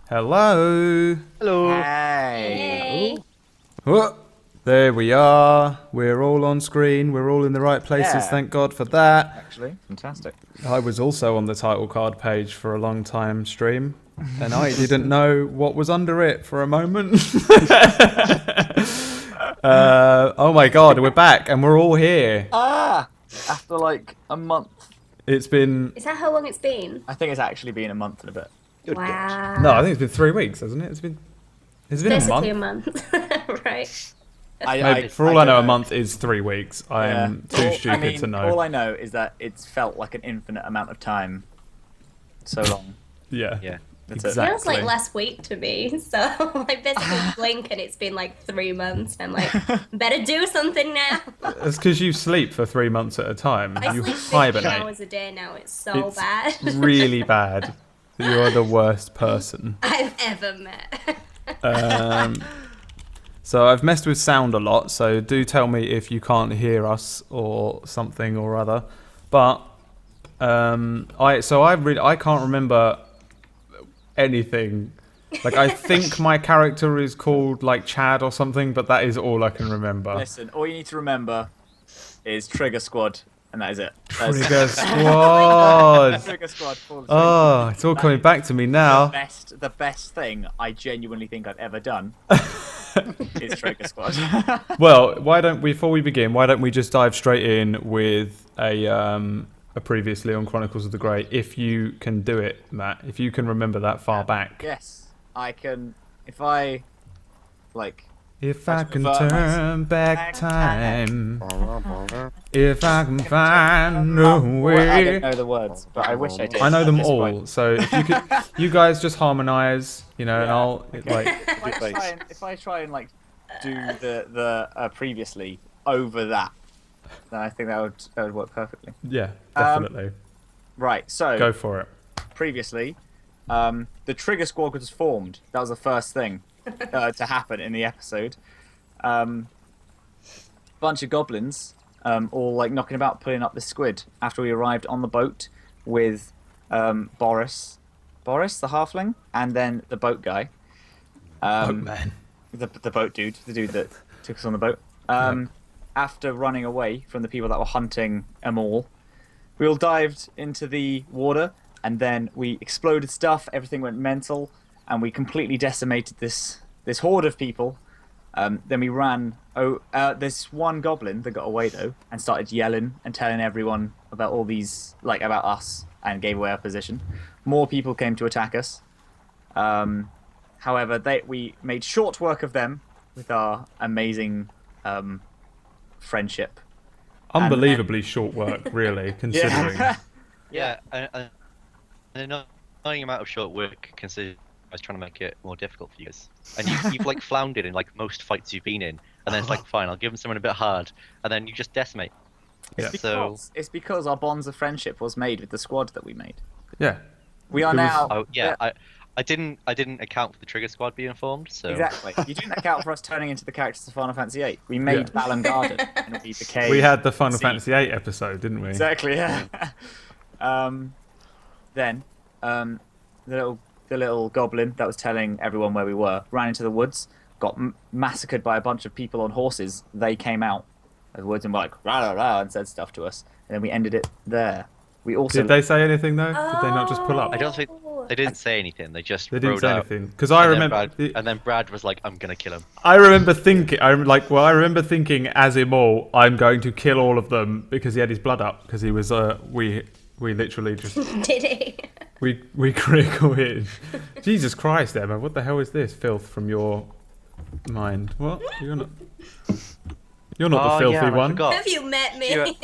Hello. Hello. Hey. Oh, there we are. We're all on screen. We're all in the right places. Yeah. Thank God for that. Actually, fantastic. I was also on the title card page for a long time stream, and I didn't know what was under it for a moment. Oh my God, we're back and we're all here. After like a month. It's been... Is that how long it's been? I think it's actually been a month and a bit. Good Wow. No, I think it's been 3 weeks, hasn't it? Has it been a Basically month? a month. Right. Maybe, for all I know, don't a month is 3 weeks. I am Yeah. too stupid to know. All I know is that it's felt like an infinite amount of time. So long. Yeah. That's Exactly. Feels like last week to me. So I basically blink and it's been like 3 months. And I'm like, better do something now. It's because you sleep for 3 months at a time. I You sleep 50 hibernate. hours a day now. It's so It's bad. really bad. You are the worst person. I've ever met. So I've messed with sound a lot, so do tell me if you can't hear us or something or other. But I can't remember anything. Like, I think my character is called like Chad or something, but that is all I can remember. Listen, all you need to remember is Trigger Squad, and that is it. That is- Trigger Squad. Trigger Squad. Oh, it's all coming back to me now. The best thing I genuinely think I've ever done is Trigger Squad. Well, before we begin, why don't we just dive straight in with a previously on Chronicles of the Grey, if you can do it, Matt, if you can remember that far back. Yes, I can. If I Can reverse turn back back time, if I can find a I way. don't know the words, but I wish I did. I know at them this all, point. so if you could, you guys just harmonise, and I'll like. If I try and like do the previously over that, then I think that would work perfectly. Yeah, definitely. Right, so Go for it. previously, the Trigger Squad was formed. That was the first thing to happen in the episode. Bunch of goblins, all like knocking about, pulling up the squid. After we arrived on the boat with Boris, the halfling, and then the boat guy. Boatman. The boat dude, the dude that took us on the boat. After running away from the people that were hunting them all, we all dived into the water, and then we exploded stuff. Everything went mental, and we completely decimated this horde of people. Then we ran. This one goblin that got away though, and started yelling and telling everyone about all these, like about us, and gave away our position. More people came to attack us. However, we made short work of them with our amazing friendship. Unbelievably short work, really, considering. Yeah, an annoying amount of short work considering I was trying to make it more difficult for you guys. And you've like floundered in like most fights you've been in, and then it's like, fine, I'll give them someone a bit hard, and then you just decimate. Yeah. It's because our bonds of friendship was made with the squad that we made. Yeah. We are It was- now. Oh yeah, I didn't account for the Trigger Squad being formed, so Exactly. You didn't account for us turning into the characters of Final Fantasy VIII. We made Balan Garden, and we became. We had the Final See. Fantasy VIII episode, didn't we? Exactly. Yeah. Then the little goblin that was telling everyone where we were ran into the woods, got massacred by a bunch of people on horses. They came out of the woods and were like rah rah rah and said stuff to us, and then we ended it there. We also Did they say anything though? Did they not just pull up? I don't think they didn't say anything. They just They didn't rode say out. anything because I And then remember. and then Brad was like, "I'm gonna kill him." I remember thinking. I remember thinking as him all, I'm going to kill all of them because he had his blood up because he was. We literally just Did he? we critical hit. Jesus Christ, Emma! What the hell is this filth from your mind? What? You're not. You're not the filthy yeah, I one. forgot. Have you met me?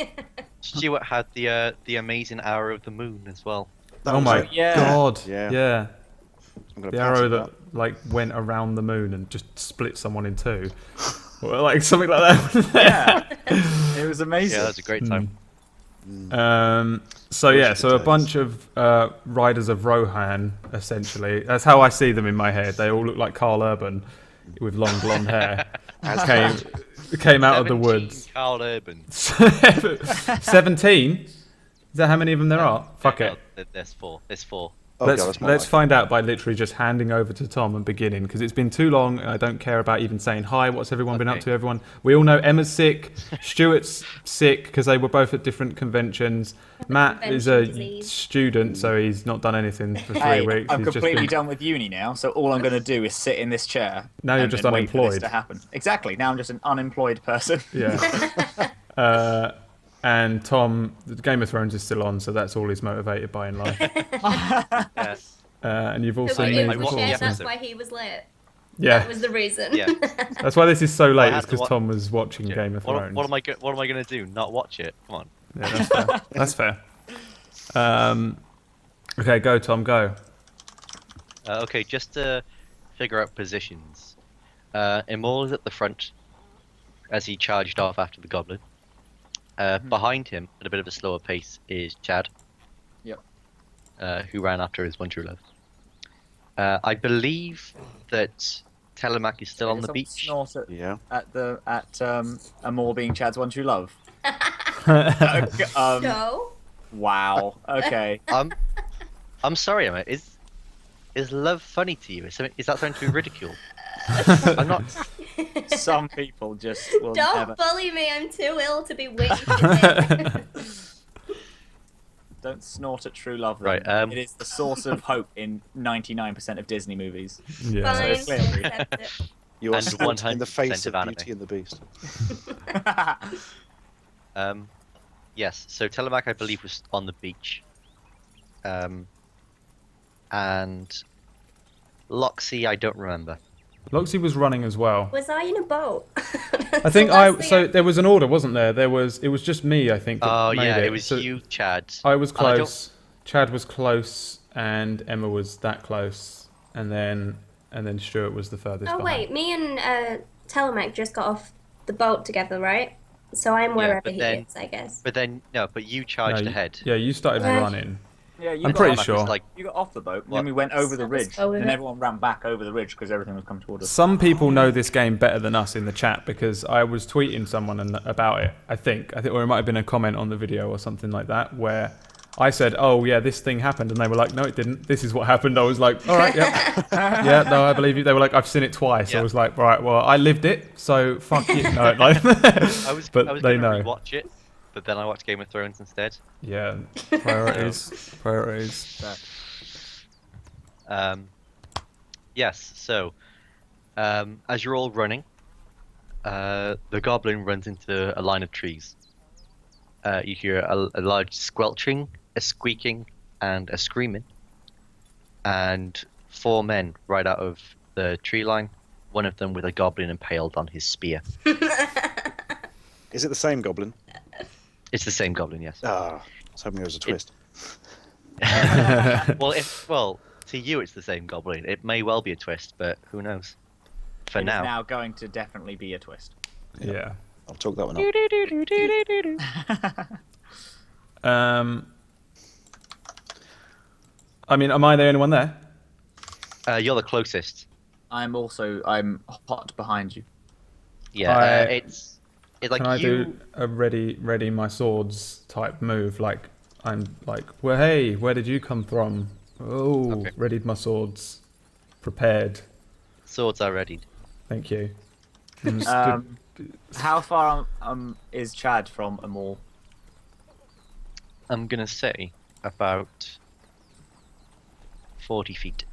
Stuart had the amazing arrow of the moon as well. Oh my yeah. God! Yeah. Yeah. I'm gonna The pass arrow it that up. like went around the moon and just split someone in two, or like something like that. Yeah. It was amazing. Yeah, that was a great time. So a bunch of Riders of Rohan, essentially. That's how I see them in my head. They all look like Carl Urban with long blonde hair. Came out of the 17 woods. Carl Urban. 17? Is that how many of them there are? Fuck it. There's four. Oh, God, that's more let's like it. find out by literally just handing over to Tom and beginning, because it's been too long and I don't care about even saying hi. What's everyone been up Okay. to? Everyone, we all know Emma's sick, Stuart's sick because they were both at different conventions. Matt is a convention disease. student, so he's not done anything for 3 Hey, weeks. I'm He's just completely been, done with uni now, so all I'm going to do is sit in this chair. Now you're and just then wait for this unemployed. to happen. Exactly. Now I'm just an unemployed person. yeah. And Tom, the Game of Thrones is still on, so that's all he's motivated by in life. Yes. And you've So also we moved I watched info the shared, before. that's episode. why he was late. Yeah, That was the reason. Yeah. that's why this is so I late. had Is to because wa- Tom was watching Game of Thrones. What am I gonna do? Not watch it? Come on. Yeah, that's fair. That's fair. Okay, go Tom, go. Okay, just to figure out positions. Imol is at the front as he charged off after the goblin. Behind him, at a bit of a slower pace, is Chad. Yep. Who ran after his one true love. I believe that Telemac is still on the Someone beach. snort Yeah. at Amor being Chad's one true love. No. Wow. Okay. I'm sorry, Emma. Is love funny to you? Is that something to be ridiculed? I'm not. Some people just will Don't never. bully me. I'm too ill to be witnessing. Don't snort at true love. Then. Right, it is the source of hope in 99% of Disney movies. Yeah. Fine, So clearly. accept it. You are And sport in the 100% face of of anime. Beauty and the Beast. Yes. So Telemac, I believe, was on the beach. And Loxy, I don't remember. Loxy was running as well. Was I in a boat? I think there was an order, wasn't there? It was just me, I think. That Oh made yeah, it. it was So you, Chad. I was And I don't- close. Chad was close, and Emma was that close, and then Stuart was the furthest. Oh behind. wait, me and Telemac just got off the boat together, right? So I'm wherever but he then- is, I guess. But then you No, charged you- ahead. Yeah, you started Yeah. running. Yeah, you I'm got pretty off, sure. Like You got off the boat, and What? then we went over the So let's ridge, go with and it. everyone ran back over the ridge because everything was coming towards us. Some people know this game better than us in the chat because I was tweeting someone about it. I think, or it might have been a comment on the video or something like that, where I said, "Oh yeah, this thing happened," and they were like, "No, it didn't. This is what happened." I was like, "All right, yeah, yeah, no, I believe you." They were like, "I've seen it twice." Yeah. I was like, "Right, well, I lived it, so fuck you." No, like, I was but going they to know. rewatch it, but then I watched Game of Thrones instead. Yeah, priorities. Yes. So, as you're all running, the goblin runs into a line of trees. You hear a large squelching, a squeaking, and a screaming. And 4 men ride out of the tree line, one of them with a goblin impaled on his spear. Is it the same goblin? It's the same goblin, yes. Ah, I was hoping there was a twist. Well, to you it's the same goblin. It may well be a twist, but who knows? For It is now. now going to definitely be a twist. Yeah. I'll talk that one up. I mean, am I the only one there? You're the closest. I'm hot behind you. Yeah, it's like Can I you. do a ready my swords type move? Like I'm like, well, hey, where did you come from? Oh, Okay. readied my swords, prepared. Swords are readied. Thank you. I'm stood- How far is Chad from Amor? I'm gonna say about 40 feet.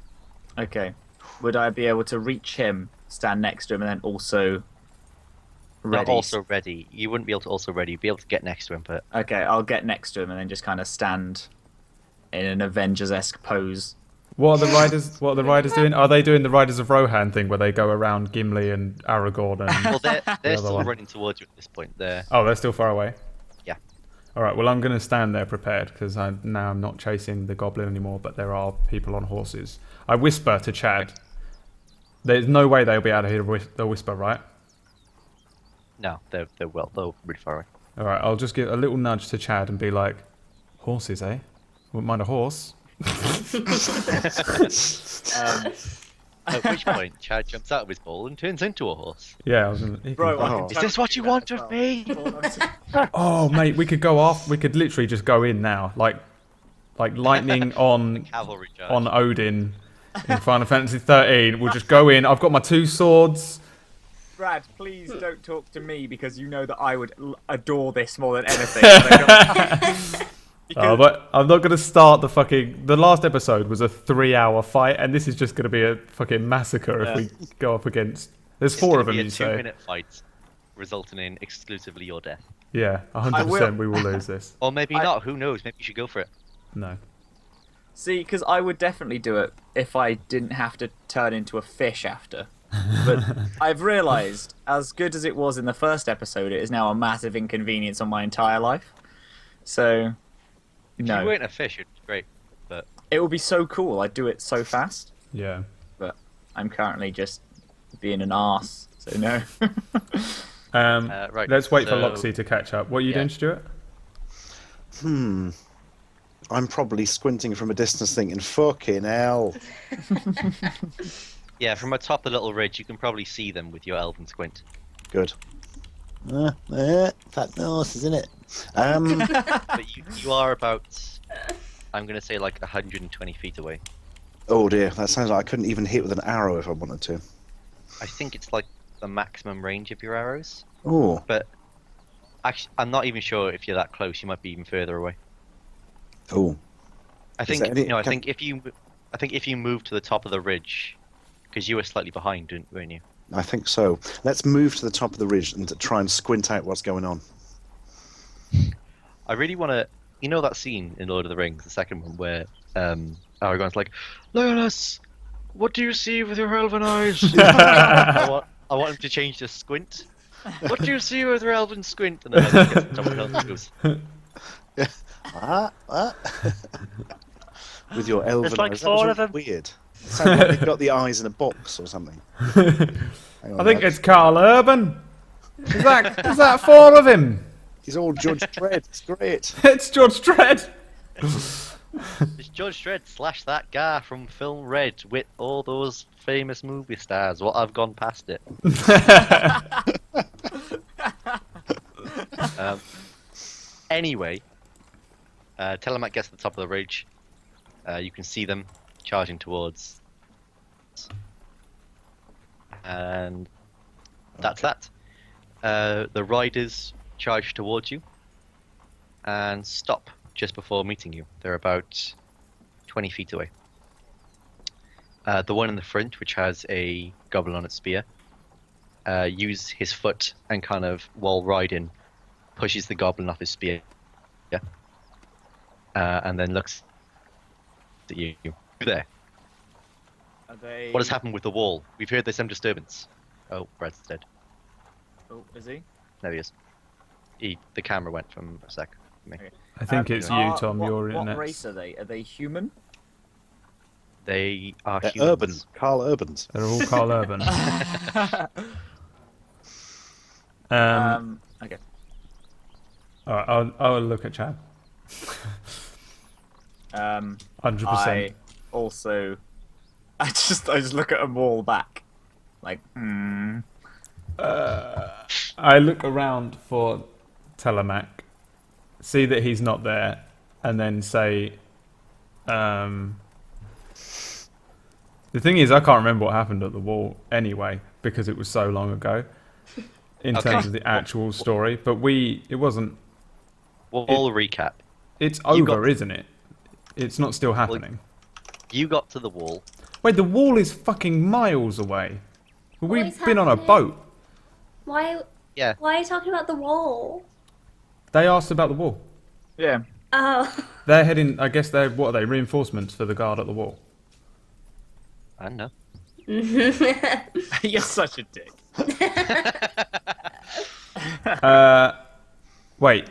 Okay. Would I be able to reach him, stand next to him, and then also ready? Not also ready. You wouldn't be able to also ready. You'd be able to get next to him, but Okay, I'll get next to him and then just kind of stand in an Avengers-esque pose. What are the riders? What are the riders doing? Are they doing the Riders of Rohan thing where they go around Gimli and Aragorn and? well, they're other still one. running towards you at this point. They're Oh, they're still far away. Yeah. All right. Well, I'm going to stand there prepared because I'm not chasing the goblin anymore. But there are people on horses. I whisper to Chad. There's no way they'll be able to hear the whisper, right? no, they're really far away. All right. I'll just give a little nudge to Chad and be like, "Horses, eh? Wouldn't mind a horse." At which point, Chad jumps out of his ball and turns into a horse. Yeah. I was gonna, he can- Bro, I can Oh. Is totally this what do you that want as of well. me? Oh, mate, we could go off. We could literally just go in now. Like, like lightning on Cavalry charge. on Odin in Final Fantasy 13. We'll just go in. I've got my 2 swords. Brad, please don't talk to me because you know that I would adore this more than anything. Because- But I'm not going to start the fucking... The last episode was a 3-hour fight, and this is just going to be a fucking massacre if we go up against... There's It's 4 gonna of them, be you a say? 2-minute fight, resulting in exclusively your death. Yeah, 100% we will lose this. Or maybe not. Who knows? Maybe you should go for it. No. See, because I would definitely do it if I didn't have to turn into a fish after. But I've realised, as good as it was in the first episode, it is now a massive inconvenience on my entire life. So, If no. you weren't a fish, it'd be great. But It would be so cool. I'd do it so fast. Yeah. But I'm currently just being an arse. So, no. right. Let's wait for so- Loxy to catch up. What are you Yeah. doing, Stuart? I'm probably squinting from a distance thinking, fucking hell. Yeah, from atop the little ridge, you can probably see them with your elven squint. Good. Fat nose, isn't it? But you are about, I'm going to say, like 120 feet away. Oh dear, that sounds like I couldn't even hit with an arrow if I wanted to. I think it's like the maximum range of your arrows. Oh, But actually, I'm not even sure if you're that close. You might be even further away. oh. I Is think there any- no. I can- think if you move to the top of the ridge, because you were slightly behind, weren't you? I think so. Let's move to the top of the ridge and try and squint out what's going on. I really want to. You know that scene in Lord of the Rings, the second one, where Aragorn's like, "Legolas, what do you see with your elven eyes?" I want him to change to squint. What do you see with your elven squint? And then he gets to the top of the hill and goes, With your elven There's like eyes. That was 4 of them. weird. It sounded like they've got the eyes in a box or something. Hang on, I think that- it's Carl Urban. Is that 4 of him? He's all Judge Dredd. It's great. It's George Dredd. "It's Judge Dredd / that guy from film Red with all those famous movie stars. What I've gone past it." Anyway, Telemat gets to the top of the ridge. You can see them charging towards, and that's that. The riders charge towards you and stop just before meeting you. They're about 20 feet away. The one in the front, which has a goblin on its spear, uses his foot and kind of, while riding, pushes the goblin off his spear. Yeah. And then looks at you. There. Are they... What has happened with the wall? We've heard there's some disturbance. Oh, Brad's dead. Oh, is he? There he is. The camera went from a sec. For me. Okay. I think it's you, Tom. Your What internet. race are they? Are they human? They are They're humans. urban. Carl Urbans. They're all Carl Urban. Okay. All right, I'll look at Chad. 100%. I also, I just look at them all back, like, I look around for Telemac, see that he's not there, and then say, the thing is, I can't remember what happened at the wall anyway, because it was so long ago, in Okay. terms of the actual story. But it wasn't. We'll recap. It's You over, got- isn't it? It's not still happening. You got to the wall. Wait, the wall is fucking miles away. We've is been on a happening? boat. Why? Yeah. Why are you talking about the wall? They asked about the wall. yeah. Oh, They're heading. I guess what are they? Reinforcements for the guard at the wall. I don't know. You're such a dick. Wait,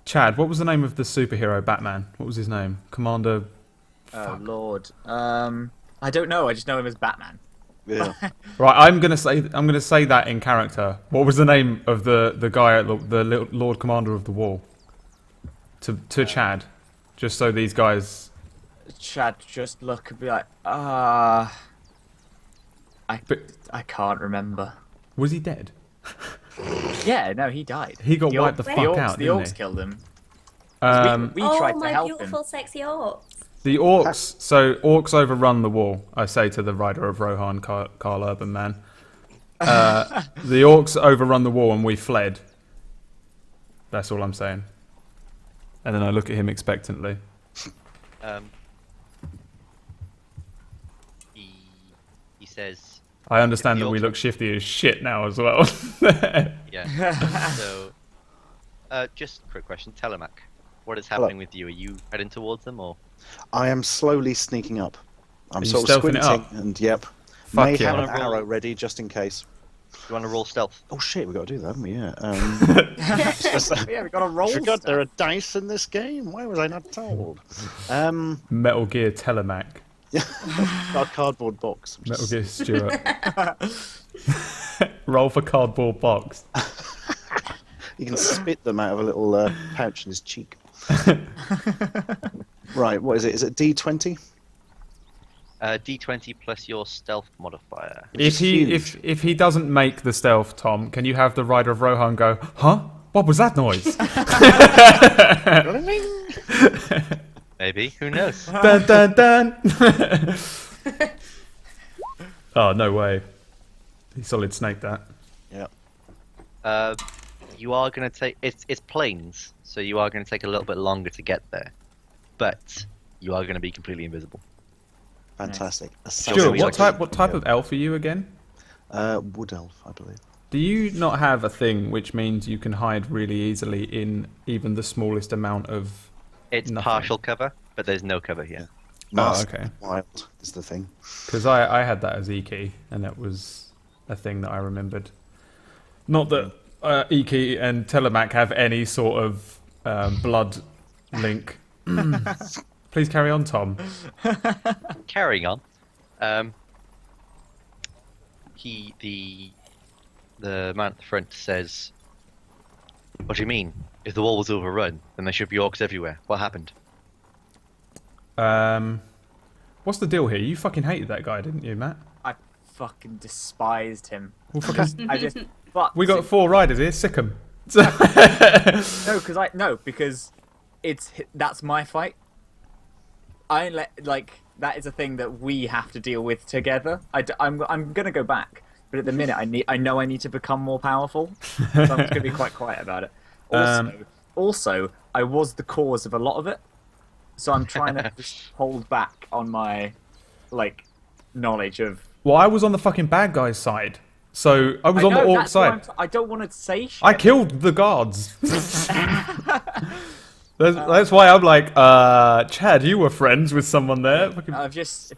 Chad. What was the name of the superhero Batman? What was his name? Commander. Oh Lord. I don't know. I just know him as Batman. Yeah. Right, I'm gonna say that in character. What was the name of the guy at the Lord Commander of the Wall? To Chad, just so these guys. Chad just look and be like, I But can't remember. was he dead? Yeah, no, he died. He got The wiped the orcs- fuck orcs, out, The didn't orcs he? killed him. We Oh, tried to my help him. beautiful, sexy orcs. The orcs. So orcs overrun the wall. I say to the Rider of Rohan, Carl Urban Man. The orcs overrun the wall and we fled. That's all I'm saying. And then I look at him expectantly. He says, I understand The that we orcs- look shifty as shit now as well. yeah. So, just a quick question, Telemac. What is happening with you? Are you heading towards them, or? I am slowly sneaking up. I'm Are you sort of stealthing it squinting, up? and yep, Fuck may yeah. have an Wanna roll- arrow ready just in case. You want to roll stealth? Oh shit, we got to do that, haven't we? Yeah. Yeah, we got a roll. Forgot there are stuff. dice in this game. Why was I not told? Metal Gear Telemac. Got a cardboard box. Metal Gear Stuart. Roll for cardboard box. You can spit them out of a little pouch in his cheek. Right, what is it? Is it D20? D20 plus your stealth modifier. If he huge. if he doesn't make the stealth, Tom, can you have the Rider of Rohan go, huh? What was that noise? Maybe. Who knows? Dun dun dun. Oh no way. He solid snake that. Yeah. You are going to take... It's plains, so you are going to take a little bit longer to get there. But you are going to be completely invisible. Fantastic. Stuart, we what like- type of elf are you again? Wood elf, I believe. Do you not have a thing which means you can hide really easily in even the smallest amount of... It's Nothing. partial cover, but there's no cover here. Mask okay. Wild is the thing. Because I had that as E-key, and that was a thing that I remembered. Not that E-key and Telemac have any sort of blood link. Please carry on, Tom. Carrying on. The man at the front says, "What do you mean? If the wall was overrun, then there should be orcs everywhere. What happened?" What's the deal here? You fucking hated that guy, didn't you, Matt? I fucking despised him. Well, fucking, I just. But we got 4 riders here. Sick 'em. because that's my fight. That is a thing that we have to deal with together. I'm gonna go back, but at the minute I know I need to become more powerful, so I'm just gonna be quite quiet about it. Also, I was the cause of a lot of it, so I'm trying to just hold back on my knowledge of. Well, I was on the fucking bad guy's side, so I was on the orc that's why side. I don't want to say shit. I killed the guards. That's why I'm like, Chad, you were friends with someone there. Fucking- I've just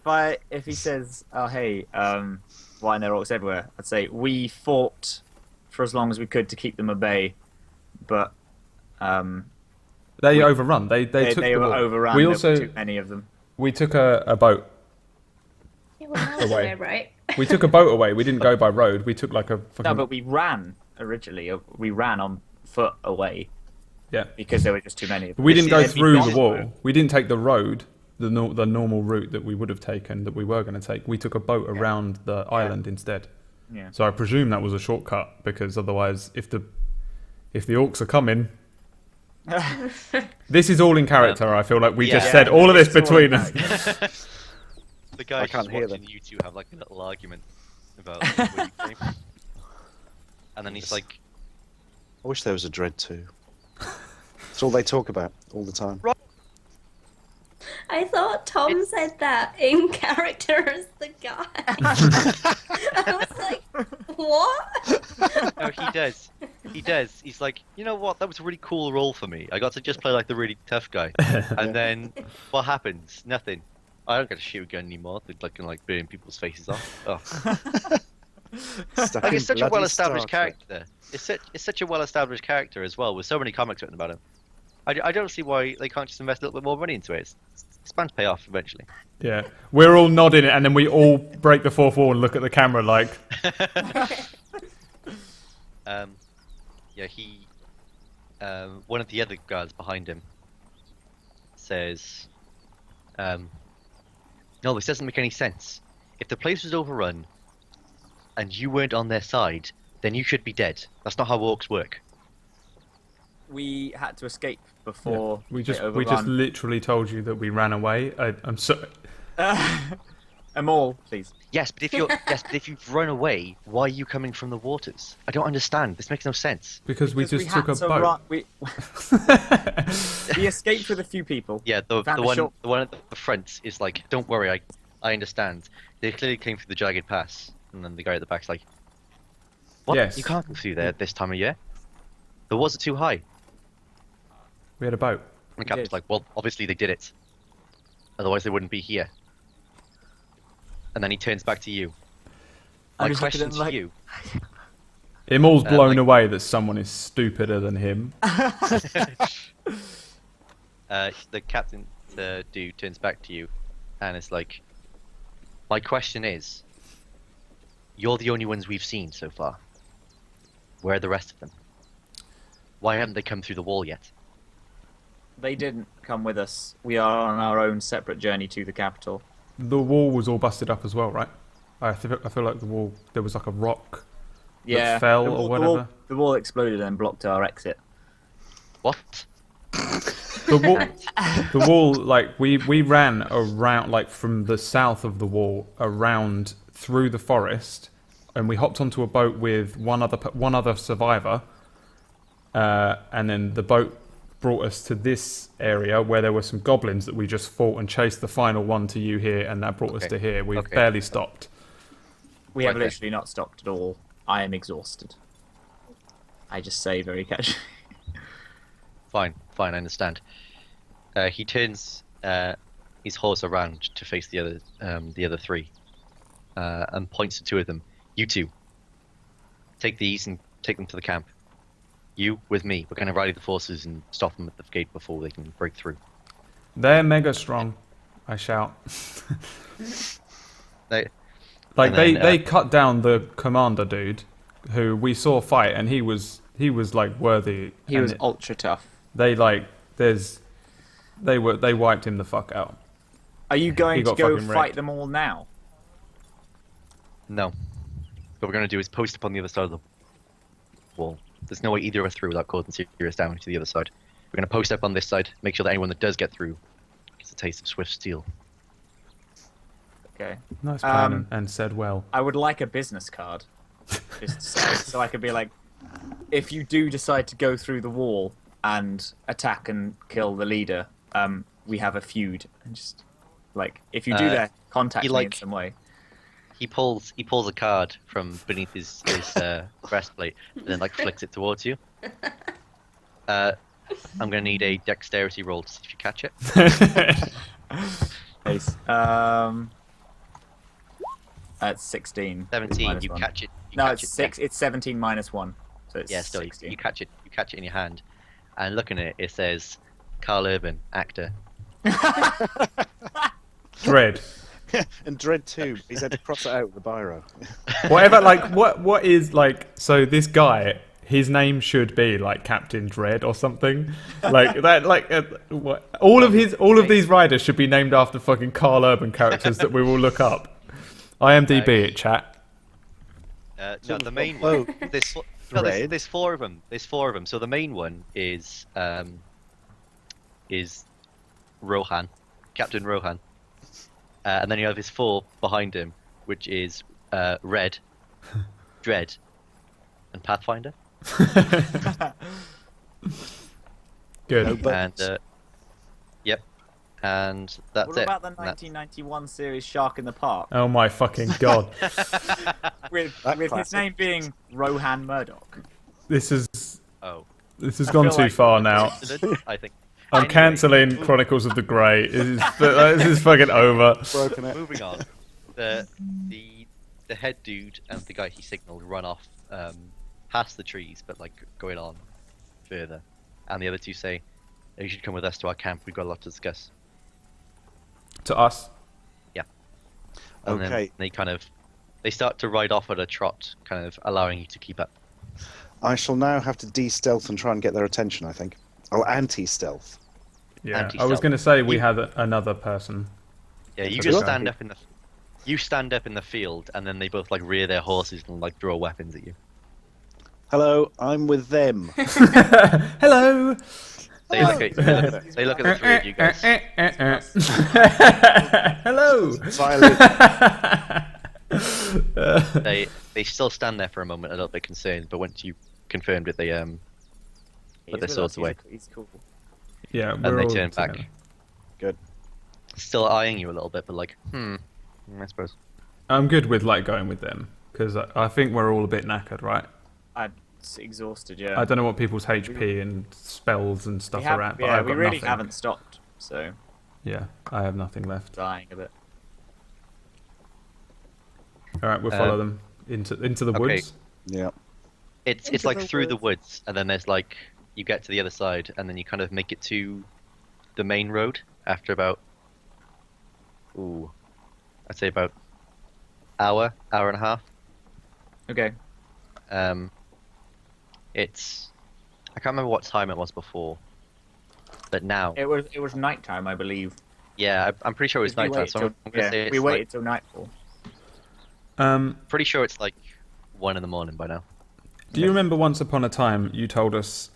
if he says, "Oh hey, why are there orcs everywhere?" I'd say we fought for as long as we could to keep them at bay, but they overrun. They took they the were wall. overrun. We There also were too many of them. we took a boat. Yeah, well, that was Away. weird, right? We took a boat away. We didn't go by road. We took like a fucking... No, but we ran originally. We ran on foot away yeah. because there were just too many of them. We didn't go They'd be through gone. the wall. We didn't take the road, the normal route that we would have taken, that we were going to take. We took a boat around the island instead. Yeah. So I presume that was a shortcut, because otherwise, if the orcs are coming, this is all in character. I feel like we just Yeah. said all of this It's all in between us. The guy's can't just hear watching you two have like a little argument about where you came from. And then he's like, I wish there was a Dread too. It's all they talk about all the time. I thought Tom said that in character as the guy. I was like, what? "Oh, he does. He does." He's like, "You know what? That was a really cool role for me. I got to just play like the really tough guy." And then what happens? Nothing. I don't get to shoot a gun anymore. They're like burn people's faces off. Oh. Stuck Like, in it's such a bloody well-established Star Trek. character. It's such a well-established character as well, with so many comics written about him. I don't see why they can't just invest a little bit more money into it. It's bound to pay off eventually. Yeah, we're all nodding, and then we all break the fourth wall and look at the camera like, Yeah, he. One of the other guards behind him says, "No, this doesn't make any sense. If the place was overrun and you weren't on their side, then you should be dead. That's not how orcs work." we had to escape before We it just overrun. literally told you that we ran away. I'm sorry. Amal, please. Yes, but if you've run away, why are you coming from the waters? I don't understand. This makes no sense. Because we just took a had to boat. we escaped with a few people. Yeah, the Found a one shop. the one at the front is like, don't worry, I understand. They clearly came through the jagged pass, and then the guy at the back's like, what? Yes. You can't go through there this time of year. The walls are too high. We had a boat. And the captain's did. like, well, obviously they did it. Otherwise they wouldn't be here. And then he turns back to you. I'm My just looking question at to him like- you. Imol's blown like- away that someone is stupider than him. The captain, the dude, turns back to you, and it's like, my question is, you're the only ones we've seen so far. Where are the rest of them? Why haven't they come through the wall yet? They didn't come with us. We are on our own separate journey to the capital. The wall was all busted up as well, right? I feel like the wall, there was like a rock that fell or whatever. The wall exploded and blocked our exit. What? The wall, like we ran around, like from the south of the wall around through the forest, and we hopped onto a boat with one other survivor, and then the boat brought us to this area where there were some goblins that we just fought and chased the final one to you here, and that brought us to here. We've barely stopped. We have Okay. literally not stopped at all. I am exhausted. I just say very casually. Fine, I understand. He turns his horse around to face the other three, and points to two of them. You two, take these and take them to the camp. You with me. We're going to rally the forces and stop them at the gate before they can break through. They're mega strong, I shout. They, Like And then, they cut down the commander dude, who we saw fight, and he was like worthy. He and was ultra tough. They wiped him the fuck out. Are you going He to got go fucking fight wrecked. them all now? no. What we're going to do is post up on the other side of the wall. There's no way either of us through without causing serious damage to the other side. We're going to post up on this side, make sure that anyone that does get through gets a taste of swift steel. Okay. Nice plan and said well. I would like a business card, just to say, so I could be like, if you do decide to go through the wall and attack and kill the leader, we have a feud. And just like, if you do that, contact me in some way. He pulls a card from beneath his breastplate and then like flicks it towards you. I'm gonna need a dexterity roll to see if you catch it. Nice. That's 16. 17. minus You one. catch it. No, it's 6. It's 17 minus 1. So it's Yeah, still 16. you catch it. You catch it in your hand, and looking at it, it says Carl Urban, actor. Dread. And Dread 2, he's had to cross it out with the biro. Whatever. Like what is like? So this guy, his name should be like Captain Dread or something. Like that. Like all of these riders should be named after fucking Carl Urban characters that we will look up. IMDb it, chat. No, the main Oh, one. There's Dread. there's 4 of them. There's 4 of them. So the main one is Rohan, Captain Rohan, and then you have his 4 behind him, which is Red, Dread, and Pathfinder. Good. No, but And yep, and that's What it. about the And that's- 1991 series Shark in the Park? Oh my fucking god. With That his classic. name being Rohan Murdoch. This has Oh, gone feel too like- far now. I think. I'm Anyway, cancelling Chronicles of the Grey. This is fucking over. broken it. Moving on. The head dude and the guy he signaled run off past the trees, but like going on further. And the other two say, "You should come with us to our camp. We've got a lot to discuss." To us. And Okay. then they start to ride off at a trot, kind of allowing you to keep up. I shall now have to de-stealth and try and get their attention, I think. Oh, anti-stealth. Yeah. I was Anti-stealth. going to say we You- had another person. Yeah, you Okay. just stand up in the. You stand up in the field, and then they both like rear their horses and like draw weapons at you. Hello, I'm with them. Hello. They look at the three of you guys. Hello. Silent. They still stand there for a moment, a little bit concerned, but once you confirmed it, they put their swords away. He's cool. Yeah, And we're they all turn together. back. Good. Still eyeing you a little bit, but like, I suppose. I'm good with like going with them because I think we're all a bit knackered, right? I'm exhausted. Yeah. I don't know what people's HP and spells and stuff We have- are at, but yeah, I've we got really nothing. haven't stopped. So Yeah, I have nothing left. dying a bit. All right, we'll follow them into the Okay. woods. Yeah. It's Into like the through the woods. woods, and then there's like you get to the other side, and then you kind of make it to the main road after about I'd say about hour and a half. Okay. It's I can't remember what time it was before, but now It was nighttime, I believe. yeah, I'm pretty sure it was We nighttime. waited So till- I'm gonna say it's we like, waited till nightfall. pretty sure it's like 1 in the morning by now. Do you remember once upon a time you told us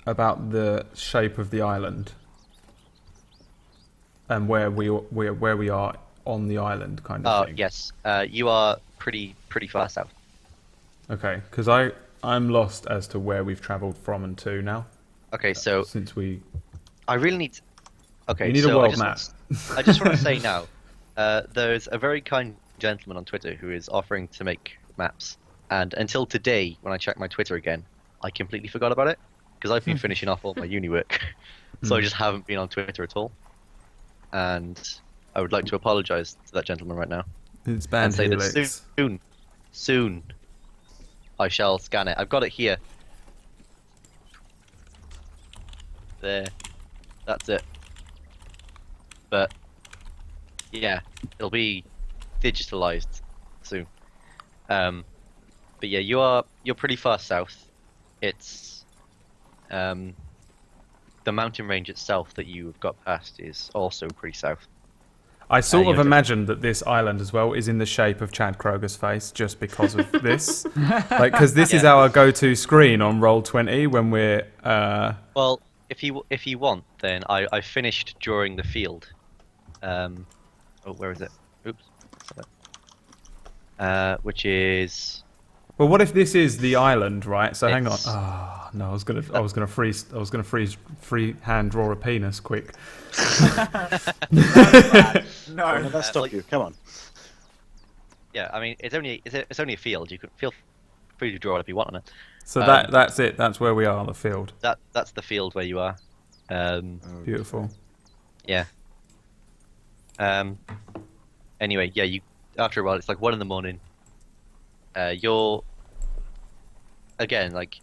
about the shape of the island and where we are on the island, kind of thing? Yes, you are pretty far south. Okay, because I'm lost as to where we've travelled from and to now. Okay, so Since we I really need. Okay, You need a so world I map. I just want to say now, there's a very kind gentleman on Twitter who is offering to make maps, and until today, when I checked my Twitter again, I completely forgot about it because I've been finishing off all my uni work, so I just haven't been on Twitter at all. And I would like to apologise to that gentleman right now it's and banned say that helix. soon, I shall scan it. I've got it here. There, that's it. But yeah, it'll be digitalized soon. But yeah, you're pretty far south. It's the mountain range itself that you've got past is also pretty south. I sort you're of imagined that this island as well is in the shape of Chad Kroger's face just because of this. Like, because this is Yeah. our go-to screen on Roll20 when we're... Well, if you want, then I finished drawing the field. Where is it? Oops. Which is Well, what if this is the island, right? So hang on. It's- Oh, no, I was gonna freehand draw a penis quick. No. Don't let that stop like- you. Come on. yeah. I mean, it's only a field. You can feel free to draw it if you want on it. So Um, that's it. That's where we are on the field. That's the field where you are. Beautiful. Yeah. Anyway, yeah. You after a while, it's like 1 in the morning. You're again like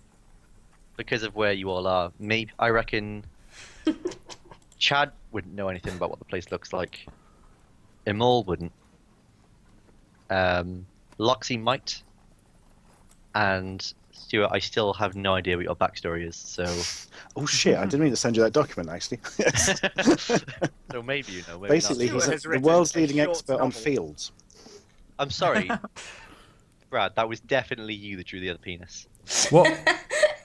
because of where you all are. Maybe I reckon Chad wouldn't know anything about what the place looks like. Imol wouldn't. Loxy might. And Stuart, I still have no idea what your backstory is. So, Oh shit! I didn't mean to send you that document actually. Yes. so maybe you know. Maybe Basically, not. he's Stuart has the written world's a leading short expert on novel. fields. I'm sorry, Brad. That was definitely you that drew the other penis. What?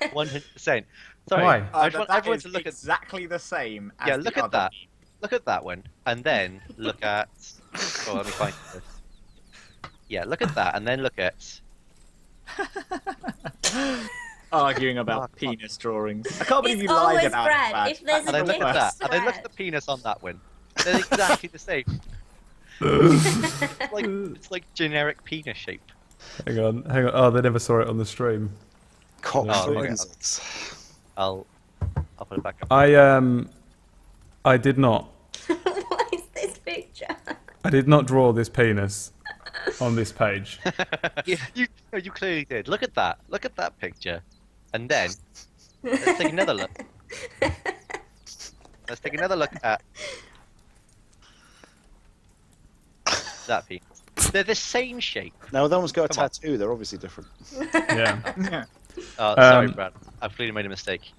100%. Sorry. Why? I just want That everyone is to look at. exactly the same. As Yeah, the look at other that. Look at that one, and then look at. Oh, let me find this. Yeah, look at that, and then look at. arguing about penis drawings. I can't believe It's you lied always about Brad. it. If there's And a then look at that, penis, and then look at the Brad. penis on that one. They're exactly the same. It's like generic penis shape. Hang on. Oh, they never saw it on the stream. Cop Oh, okay. forensics. I'll put it back up. I did not. What is this picture? I did not draw this penis on this page. You clearly did. Look at that. Look at that picture, and then let's take another look. Let's take another look at that penis. They're the same shape. Now that one's got a Come on. tattoo. They're obviously different. Yeah. Yeah. Sorry, Brad. I've clearly made a mistake.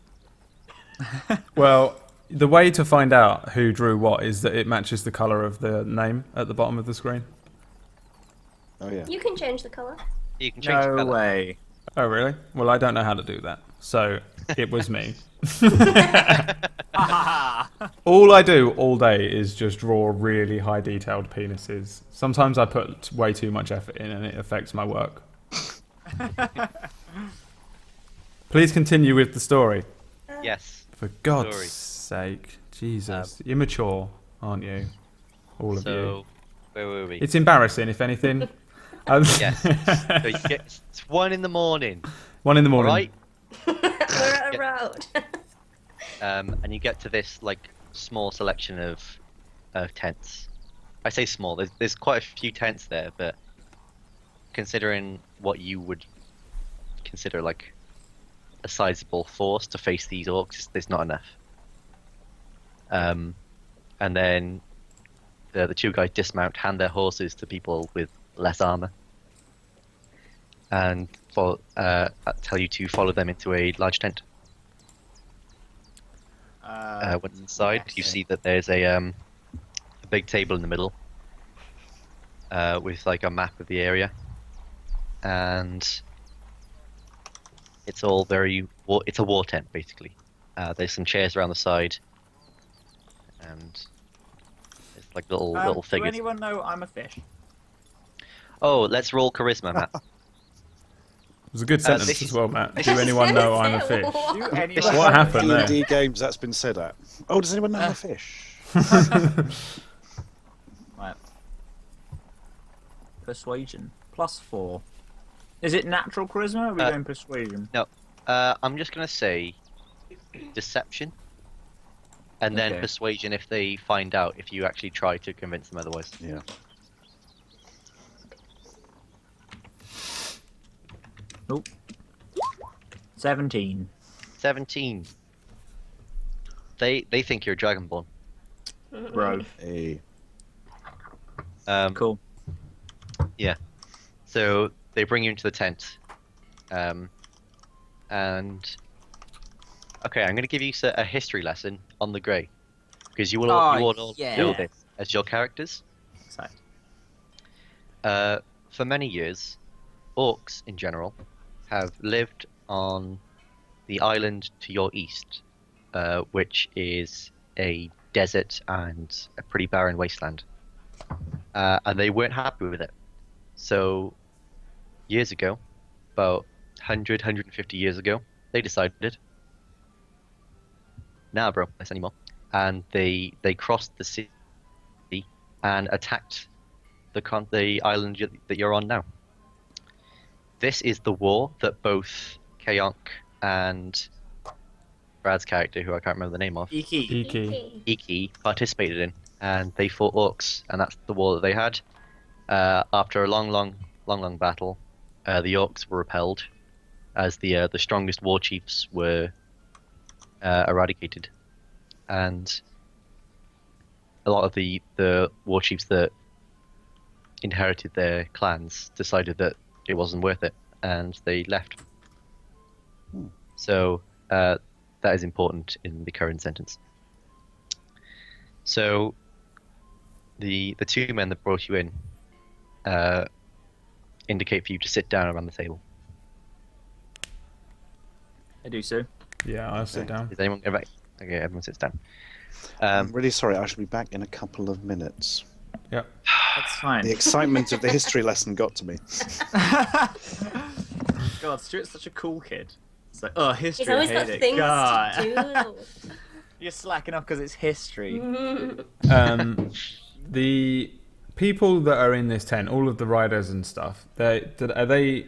Well, the way to find out who drew what is that it matches the color of the name at the bottom of the screen. Oh yeah. You can change the color. You can change the No colour. way. Oh, really? Well, I don't know how to do that. So it was me. All I do all day is just draw really high detailed penises. Sometimes I put way too much effort in and it affects my work. Please continue with the story. Yes. For God's Story. sake. Jesus. Immature, aren't you? All of you. So, where were we? It's embarrassing, if anything. Yes. So it's 1 in the morning. 1 in the morning. All right. We're at a road. And you get to this like small selection of tents. I say small. There's quite a few tents there, but considering what you would consider like a sizable force to face these orcs, there's not enough. And then the two guys dismount, hand their horses to people with less armor, and tell you to follow them into a large tent. Once inside, you see that there's a big table in the middle with like a map of the area, and it's all it's a war tent basically. There's some chairs around the side, and it's like little Does figures. anyone know I'm a fish? Oh, let's roll charisma, Matt. It was a good sentence this as is- well, Matt. Do anyone know I'm a fish? Do anyone What know happened there? D&D games that's been said at. Oh, does anyone know I'm a fish? Right. Persuasion +4. Is it natural charisma or are we going persuasion? No, I'm just gonna say deception, and then Okay. persuasion if they find out if you actually try to convince them otherwise. Yeah. Nope. 17. 17. They think you're Dragonborn. Bro. Hey. Cool. So they bring you into the tent, and okay, I'm gonna give you a history lesson on the Grey, because you will all yeah. know this as your characters. Excited. For many years, orcs in general have lived on the island to your east, which is a desert and a pretty barren wasteland. And they weren't happy with it. So, years ago, about 150 years ago, they decided, nah, bro, this anymore. And they crossed the sea and attacked the island that you're on now. This is the war that both Kaonk and Brad's character, who I can't remember the name of, Iki. Iki. Iki, participated in, and they fought orcs, and that's the war that they had. After a long battle, the orcs were repelled, as the strongest war chiefs were eradicated, and a lot of the war chiefs that inherited their clans decided that it wasn't worth it, and they left. So that is important in the current sentence. So the two men that brought you in indicate for you to sit down around the table. I do so. Yeah, I'll sit down. Is anyone okay? Everyone sits down. I'm really sorry. I shall be back in a couple of minutes. Yep. That's fine. The excitement of the history lesson got to me. God, Stuart's such a cool kid. It's like, oh, history, He's always I got hate it. things God. to You're slacking off because it's history. do. The people that are in this tent, all of the riders and stuff, are they?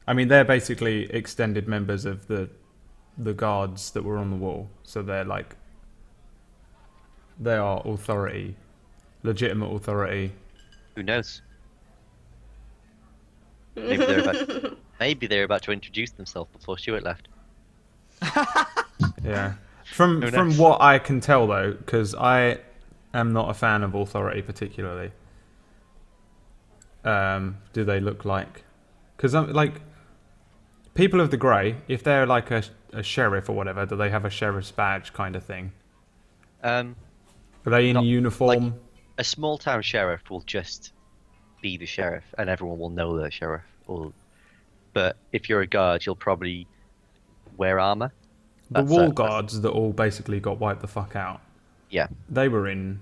I mean, they're basically extended members of the guards that were on the wall. So they are authority, legitimate authority. Who knows? Maybe they're about to introduce themselves before Stuart left. Yeah. From Who knows? what I can tell though, because I am not a fan of authority particularly. Do they look like? Because I'm like people of the Grey. If they're like a sheriff or whatever, do they have a sheriff's badge kind of thing? Are they in Not uniform? A small town sheriff will just be the sheriff, and everyone will know the sheriff. Or but if you're a guard, you'll probably wear armor. The That's wall it. guards that all basically got wiped the fuck out. Yeah. They were in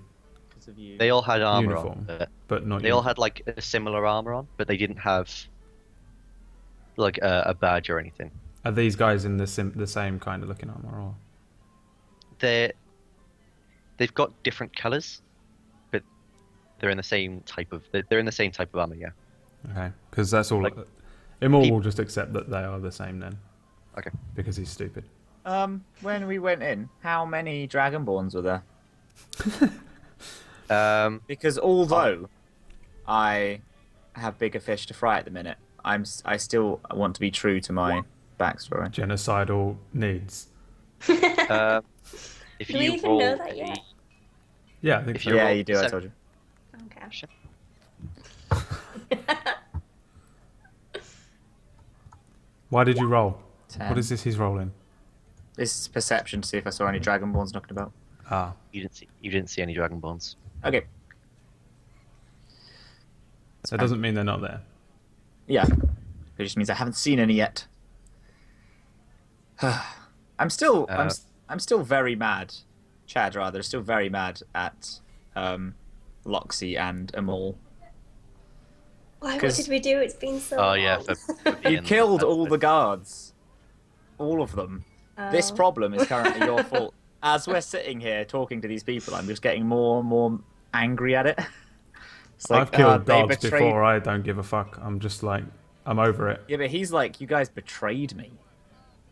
Because of you. They all had armor uniform, on, but not they all uniform. had like a similar armor on, but they didn't have like a badge or anything. Are these guys in the same kind of looking armor? Or? They've got different colors, but they're in the same type of armor. Yeah. Okay, because that's all. Like, Immortal will just accept that they are the same then. Okay. Because he's stupid. When we went in, how many Dragonborns were there? Because although I have bigger fish to fry at the minute, I still want to be true to my backstory. Genocidal needs. If Do we you even roll know that yet? Yeah, I think If so. you Yeah, roll you do. I told you. Okay. Why did you roll? 10. What is this he's rolling? This is perception to see if I saw any Dragonborns knocking about. Ah, you didn't see any dragonborns. Okay. that doesn't mean they're not there. Yeah. It just means I haven't seen any yet. I'm still very mad. Chad, rather, is still very mad at Loxy and Amol. Why? What 'Cause- did we do? It's been so Oh long. yeah, for You being- killed all the guards. All of them. This Oh. problem is currently your fault. As we're sitting here talking to these people, I'm just getting more and more angry at it. It's I've killed they guards betrayed- before. I don't give a fuck. I'm just like, I'm over it. Yeah, but he's like, you guys betrayed me.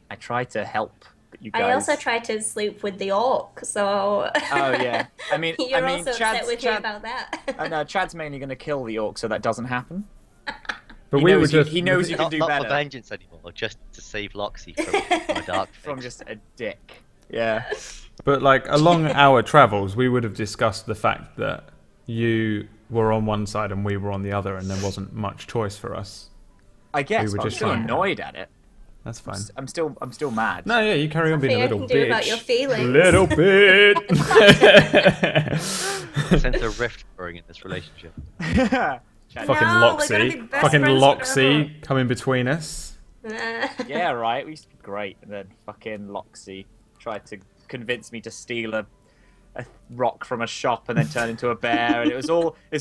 I tried to help, but you guys. I also tried to sleep with the orc, so. Oh yeah. I mean, You're also upset Chad's, with me about that. I know Chad's mainly going to kill the orc, so that doesn't happen. But He we knows were you- just. he knows you can not, do not better. for vengeance anymore, just to save Loxy from a dark From fate. just a dick. Yeah. But like along our travels, we would have discussed the fact that you were on one side and we were on the other, and there wasn't much choice for us. I guess. We were But I'm just still trying. annoyed at it. That's fine. I'm still mad. No, yeah, you carry on being a Nothing I little can do bitch. about your feelings. Little bit. I sense a rift growing in this relationship. Chad, Fucking No, we're gonna be Loxy. best Fucking friends Loxy coming between us. yeah, right. We used to be great, and then fucking Loxy tried to convince me to steal a rock from a shop and then turn into a bear, and it's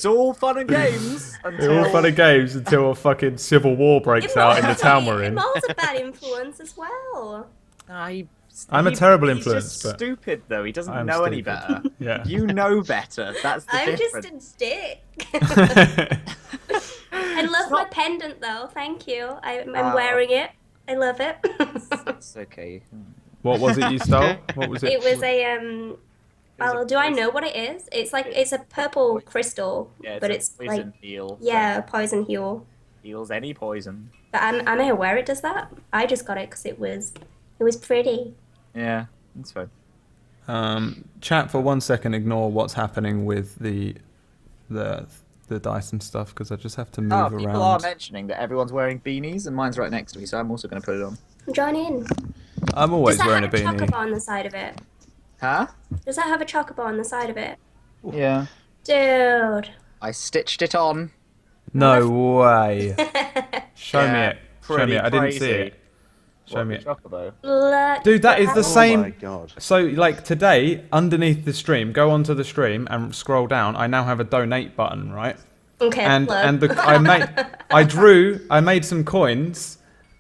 all fun and games They're until all fun and games until a fucking civil war breaks out in the town we're in. Imol's a bad influence as well. I'm a terrible he's influence, just but stupid though. He doesn't I'm know any stupid. better. Yeah. You know better. That's the I'm difference. just a dick. I love my pendant though. Thank you. I'm wearing it. I love it. It's okay. What was it you stole? What was it? It was a Well, do I know what it is? It's like it's a purple crystal, Yeah, it's but a it's poison like eel. yeah, a poison heal. Heals any poison. But I'm aware it does that. I just got it because it was pretty. Yeah, that's fine. Chat for 1 second. Ignore what's happening with the dice and stuff because I just have to move Oh, people around. are mentioning that everyone's wearing beanies, and mine's right next to me, so I'm also going to put it on. Join in. I'm always Does that wearing a have a beanie. chocobo on the side of it? Huh? Does that have a chocobo on the side of it? Yeah. Dude. I stitched it on. No way. Show me Yeah, it. Show me pretty it. I didn't see crazy. it. Show me it. Chocobo. Look. Dude, that is the Oh my same. god. So, like today, underneath the stream, go onto the stream and scroll down. I now have a donate button, right? Okay. And look. I made some coins,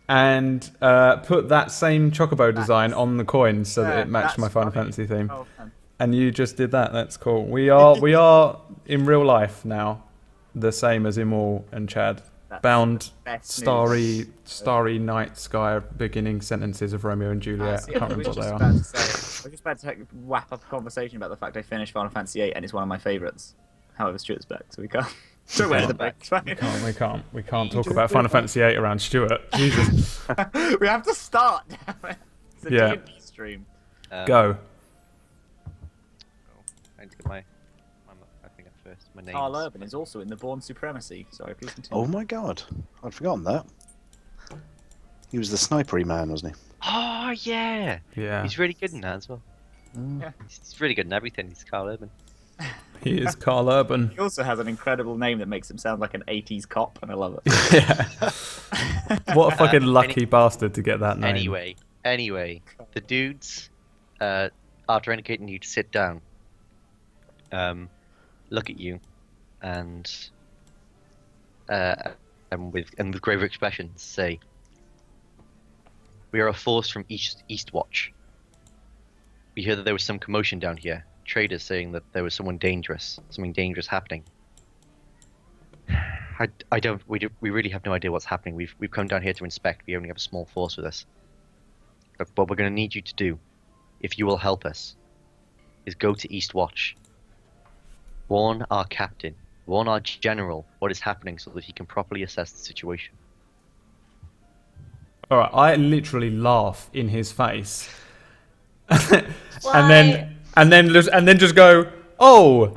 and put that same chocobo design on the coins so that Yeah, it matched my that's Final funny. Fantasy theme. Oh, man. And you just did that. That's cool. We are in real life now, the same as Imol and Chad. That's Bound best starry night sky beginning sentences of Romeo and Juliet. See, I can't I was remember what just they about are. to say, I was just about to wrap up a conversation about the fact I finished Final Fantasy VIII and it's one of my favourites. However, Stuart's back, so we can't. So we're at the back. It's fine. We can't talk about Final Fantasy VIII around Stuart. Jesus. We have to start. Damn it. It's a Yeah. D&D stream. Go. I need to get my I think at first my name. Carl Urban is also in the Born Supremacy. Sorry, please continue. Oh my god. I'd forgotten that. He was the snipery man, wasn't he? Oh yeah. Yeah. He's really good in that as well. Yeah. He's really good in everything. He's Carl Urban. He is Carl Urban. He also has an incredible name that makes him sound like an 80s cop, and I love it. Yeah. What a fucking lucky bastard to get that name. Anyway, the dudes, after indicating you to sit down, look at you, and with grave expressions say, "We are a force from East Watch. We hear that there was some commotion down here. Traders saying that there was something dangerous happening. We really have no idea what's happening. We've come down here to inspect. We only have a small force with us. But what we're going to need you to do, if you will help us, is go to East Watch. Warn our captain, warn our general what is happening so that he can properly assess the situation." All right, I literally laugh in his face, Why? and then just go, "Oh,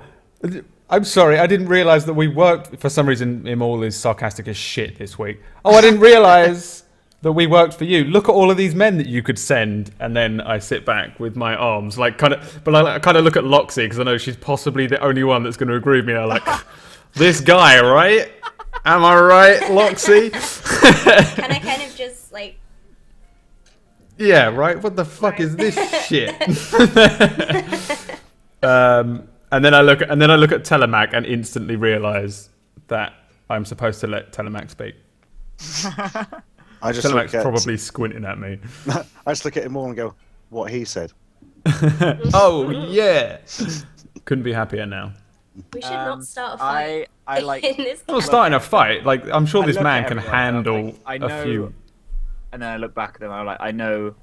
I'm sorry, I didn't realise that we worked." For some reason, Imol is sarcastic as shit this week. "Oh, I didn't realise that we worked for you. Look at all of these men that you could send." And then I sit back with my arms, like but I kind of look at Loxy because I know she's possibly the only one that's going to agree with me. I'm like, this guy, right? Am I right, Loxy? Can I kind of just like? Yeah, right. What the fuck is this shit? And then I look at Telemac and instantly realise that I'm supposed to let Telemac speak. I just Telemac's probably squinting at me. I just look at him all and go, "What he said." Oh yeah, couldn't be happier now. We should not start a fight. I like. in this I'm not starting a fight. Like I'm sure I this look man at can everyone and I'm handle like, I a know- few. And then I look back at them. I'm like, I know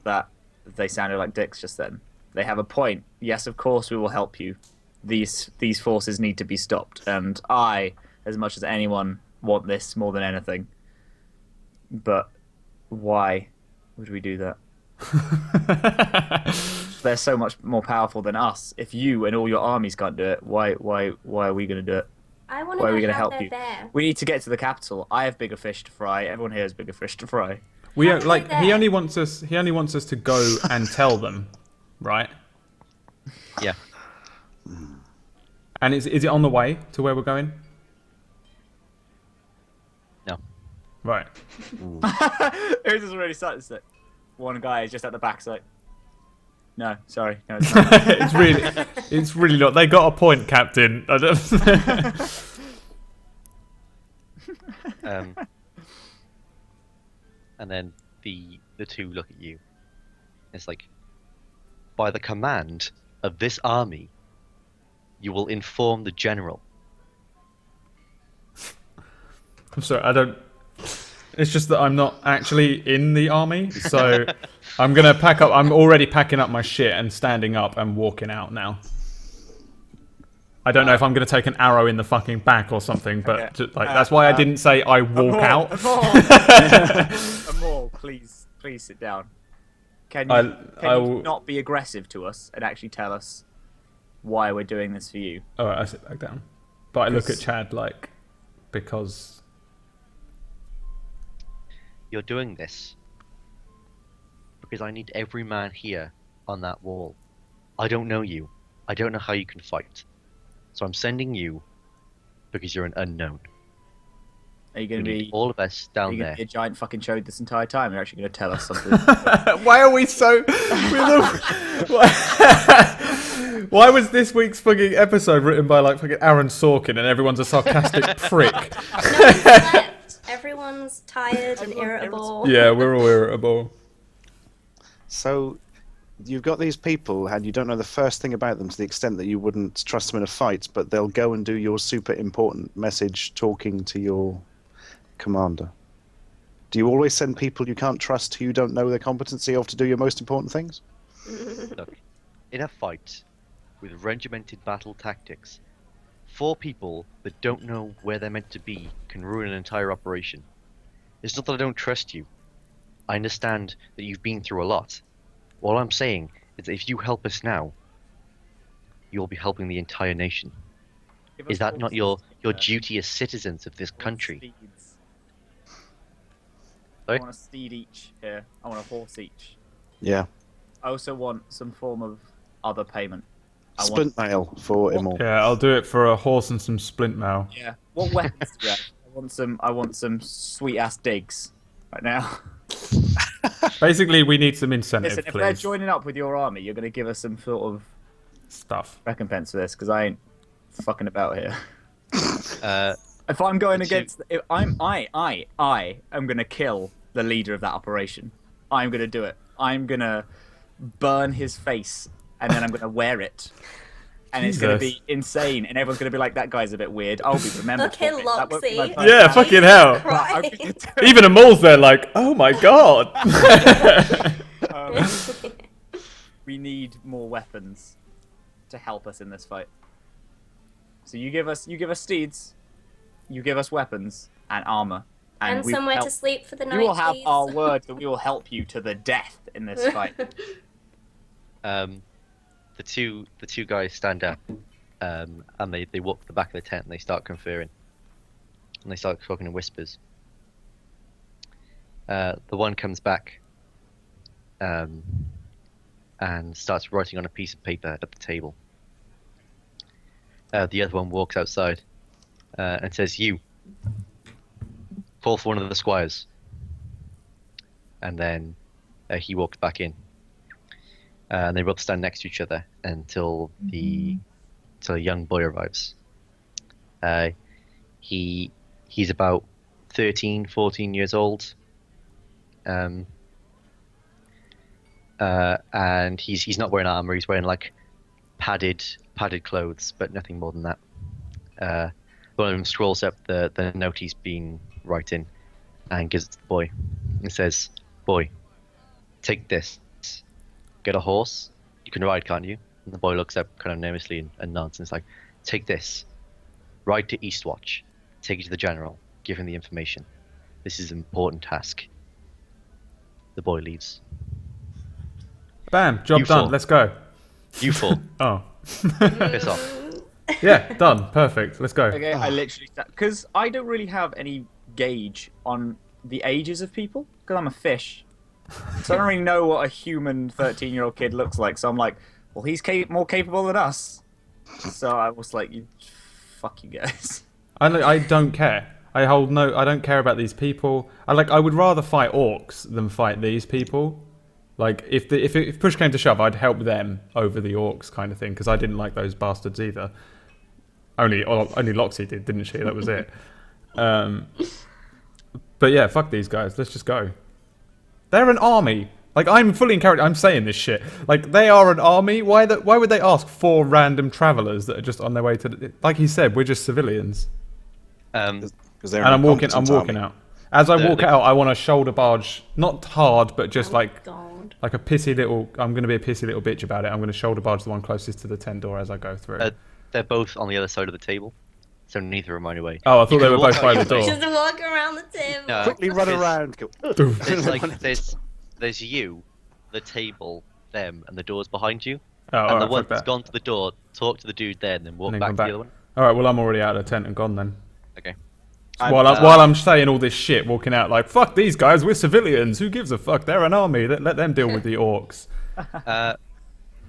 that they sounded like dicks just then. They have a point. Yes, of course we will help you. These forces need to be stopped, and I, as much as anyone, want this more than anything. But why would we do that? They're so much more powerful than us. If you and all your armies can't do it, why are we going to do it? I want Why to are we know going to how help they're you? there. We need to get to the capital. I have bigger fish to fry. Everyone here has bigger fish to fry. We How don't, are like they he there? only wants us. He only wants us to go and tell them, right? Yeah. And is it on the way to where we're going? No. Right. Who's just already started to say? One guy is just at the back, so like, no, sorry, no, it's not. It's really not. They got a point, Captain. I don't. And then the two look at you. It's like, by the command of this army, you will inform the general. I'm sorry. I don't. It's just that I'm not actually in the army, so I'm gonna pack up. I'm already packing up my shit and standing up and walking out now. I don't know if I'm gonna take an arrow in the fucking back or something, but Okay. just, like that's why I didn't say I walk out. Amor, please sit down. Can you, I can you will- not be aggressive to us and actually tell us why we're doing this for you? All right, I sit back down, but I look at Because- Chad like because You're doing this because I need every man here on that wall. I don't know you. I don't know how you can fight. So I'm sending you because you're an unknown. Are you going We to need be? all of us Are down you going there. to be a giant fucking chode this entire time? You're actually going to tell us something. why are we so? Why was this week's fucking episode written by like fucking Aaron Sorkin and everyone's a sarcastic prick? No one slept. Everyone's tired and irritable. Yeah, we're all irritable. So, you've got these people, and you don't know the first thing about them to the extent that you wouldn't trust them in a fight, but they'll go and do your super important message talking to your commander. Do you always send people you can't trust who you don't know the competency of to do your most important things? Look, in a fight with regimented battle tactics, 4 people that don't know where they're meant to be can ruin an entire operation. It's not that I don't trust you. I understand that you've been through a lot. All I'm saying is that if you help us now, you'll be helping the entire nation. Give us Is that not horses, your duty as citizens of this I want country? steeds. I Sorry? want a steed each here. I want a horse each. Yeah. I also want some form of other payment. Splint mail for Immortal. Yeah, I'll do it for a horse and some splint mail. Yeah. What weapons do you have? I want some sweet ass digs right now. Basically, we need some incentive, Listen, if they're please. joining up with your army, you're going to give us some sort of Stuff. recompense for this because I ain't fucking about here. Uh, If I'm going Did you- against, if I am going to kill the leader of that operation. I'm going to do it. I'm going to burn his face and then I'm going to wear it. And it's going to Jesus. be insane, and everyone's going to be like, "That guy's a bit weird." I'll be remembered. Fucking for it. That won't be my Loxy. personality. Yeah, fucking hell. But I'm Christ. gonna do it. Even a mole's there, like, oh my god. We need more weapons to help us in this fight. So you give us steeds, you give us weapons and armor, And we will somewhere to help- sleep for the night, You will have please. our word that we will help you to the death in this fight. the two guys stand up, and they walk to the back of the tent and they start conferring, and they start talking in whispers. The one comes back, and starts writing on a piece of paper at the table. The other one walks outside, and says, "You call for one of the squires." And then he walks back in. And they both stand next to each other until a young boy arrives. He's about 13, 14 years old. And he's not wearing armor. He's wearing like padded clothes, but nothing more than that. One of them scrolls up the note he's been writing and gives it to the boy. It says, "Boy, take this. Get a horse. You can ride, can't you?" And the boy looks up kind of nervously and nods, and it's like, "Take this. Ride to Eastwatch. Take it to the general. Give him the information. This is an important task." The boy leaves. Bam, job You done. four. Let's go. You four, Oh. piss off. Yeah, done. Perfect. Let's go. Okay, I literally because I don't really have any gauge on the ages of people because I'm a fish, so I don't really know what a human 13-year-old kid looks like. So I'm like, well, he's more capable than us. So I was like, fuck you guys. I don't care. I don't care about these people. I would rather fight orcs than fight these people. Like if push came to shove, I'd help them over the orcs kind of thing because I didn't like those bastards either. Only Loxy did, didn't she? That was it. But yeah, fuck these guys. Let's just go. They're an army. Like I'm fully in character. I'm saying this shit. Like they are an army. Why would they ask 4 random travelers that are just on their way to? Like he said, we're just civilians. Because they're And I'm walking army. out. As I walk the- out, I want to shoulder barge, not hard, but just like God. a pissy little. I'm going to be a pissy little bitch about it. I'm going to shoulder barge the one closest to the tent door as I go through. They're both on the other side of the table, so neither are mine away. Oh, I thought You they can were walk both out by your the way. door. Just walk around the table. No. Quickly run There's- around. Go. There's you, the table, them, and the doors behind you. Oh, And the alright, one fuck that's that. gone to the door, talk to the dude there, and then walk And then back come to back. the other one. All right, well I'm already out of the tent and gone then. Okay. While I'm saying all this shit, walking out like fuck these guys, we're civilians. Who gives a fuck? They're an army. Let them deal with the orcs.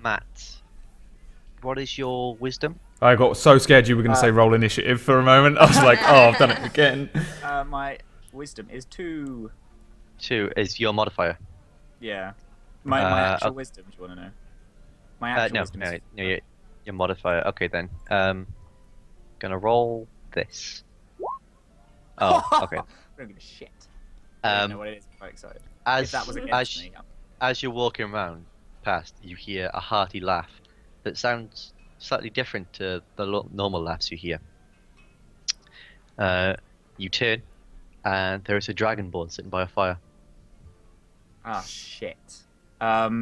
Matt, what is your wisdom? I got so scared you were going to say roll initiative for a moment. I was like, oh, I've done it again. My wisdom is 2. 2 is your modifier. Yeah. My actual wisdom. Do you want to know? My actual No, wisdom. no, is... no, your modifier. Okay then. Gonna roll this. Oh, okay. I don't give a shit. I don't know Um, what it is. I'm quite excited. If as that was as against me, as you're walking around past, you hear a hearty laugh that sounds slightly different to the normal laughs you hear. You turn, and there is a dragonborn sitting by a fire, ah, shit.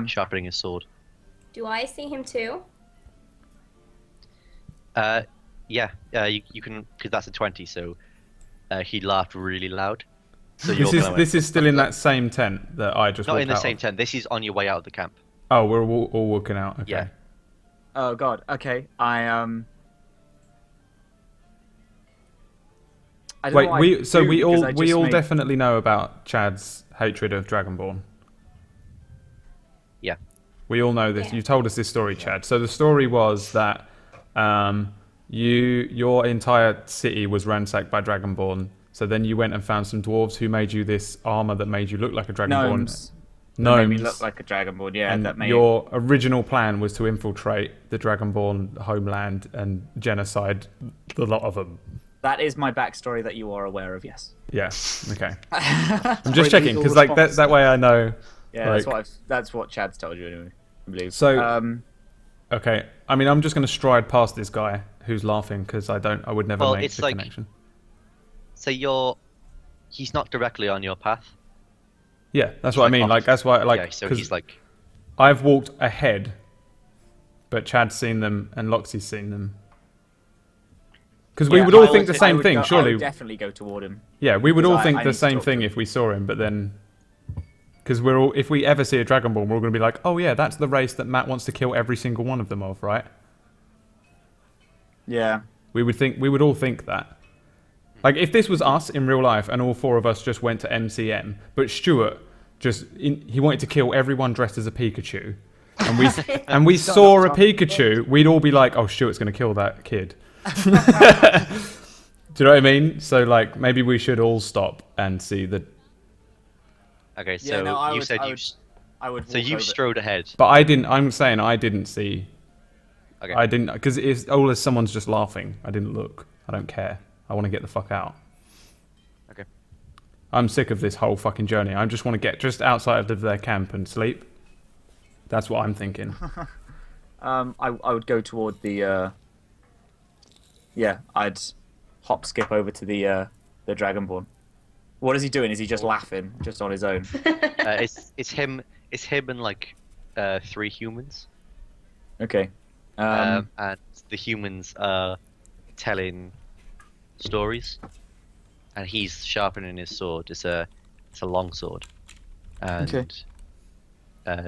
sharpening his sword. Do I see him too? Yeah, you can, because that's a 20, so he laughed really loud. So This is still in that same tent that I just not walked in the out same of. tent. This is on your way out of the camp. Oh, we're all walking out. Okay. Yeah. Oh god. Okay. I don't Wait, know what we I so do we because all I we just all made- definitely know about Chad's hatred of Dragonborn. Yeah. We all know this. Yeah. You told us this story, Chad. So the story was that your entire city was ransacked by Dragonborn. So then you went and found some dwarves who made you this armor that made you look like a Dragonborn. Gnomes. That Gnomes. made me look like a dragonborn. Yeah, And that made your original plan was to infiltrate the Dragonborn homeland and genocide the lot of them. that is my backstory that you are aware of. Yes. Yeah. Okay. I'm I'm just checking because like that way I know. Yeah, like- that's what Chad's told you anyway. I believe. So- Okay. I mean, I'm just going to stride past this guy who's laughing because I would never Well, make it's the like- connection. So he's not directly on your path. Yeah, that's what I like mean. off- Like that's why like yeah, so 'cause he's like, I've walked ahead, but Chad's seen them and Loxy's seen them. Because we Yeah, would all I think the I same would thing, I surely. would definitely go toward him. Yeah, we would Because all I think need the to same talk to thing him. if we saw him, but then because we're all if we ever see a Dragonborn, we're all going to be like, oh yeah, that's the race that Matt wants to kill every single one of them of, right? Yeah. We would all think that. Like if this was us in real life and all four of us just went to MCM, but Stuart he wanted to kill everyone dressed as a Pikachu, and we saw a Pikachu, we'd all be like, oh, Stuart's going to kill that kid. Do you know what I mean? So like maybe we should all stop and see the. okay, Yeah, so no, I you would- said I you. would- I would. So walk you over. strode ahead. But I didn't. I'm saying I didn't see. Okay. I didn't because it's all as someone's just laughing. I didn't look. I don't care. I want to get the fuck out. Okay. I'm sick of this whole fucking journey. I just want to get just outside of their camp and sleep. That's what I'm thinking. I would go toward the. Yeah, I'd hop skip over to the Dragonborn. What is he doing? Is he just laughing, just on his own? It's him. It's him and like 3 humans. Okay. And the humans are telling stories, and he's sharpening his sword. It's a long sword, and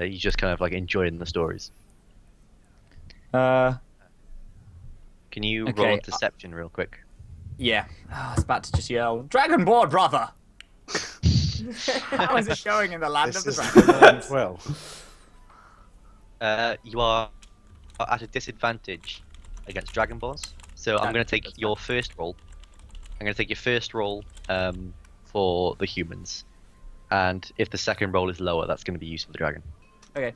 he's just kind of like enjoying the stories. Uh, Can you Okay, roll a deception real quick? yeah. I was about to just yell, Dragonborn, brother! How is it going in the land of This the is Dragonborns? well. You are at a disadvantage against Dragonborns. So I'm going to take your first roll. I'm going to take your first roll for the humans, and if the second roll is lower, that's going to be used for the dragon. Okay.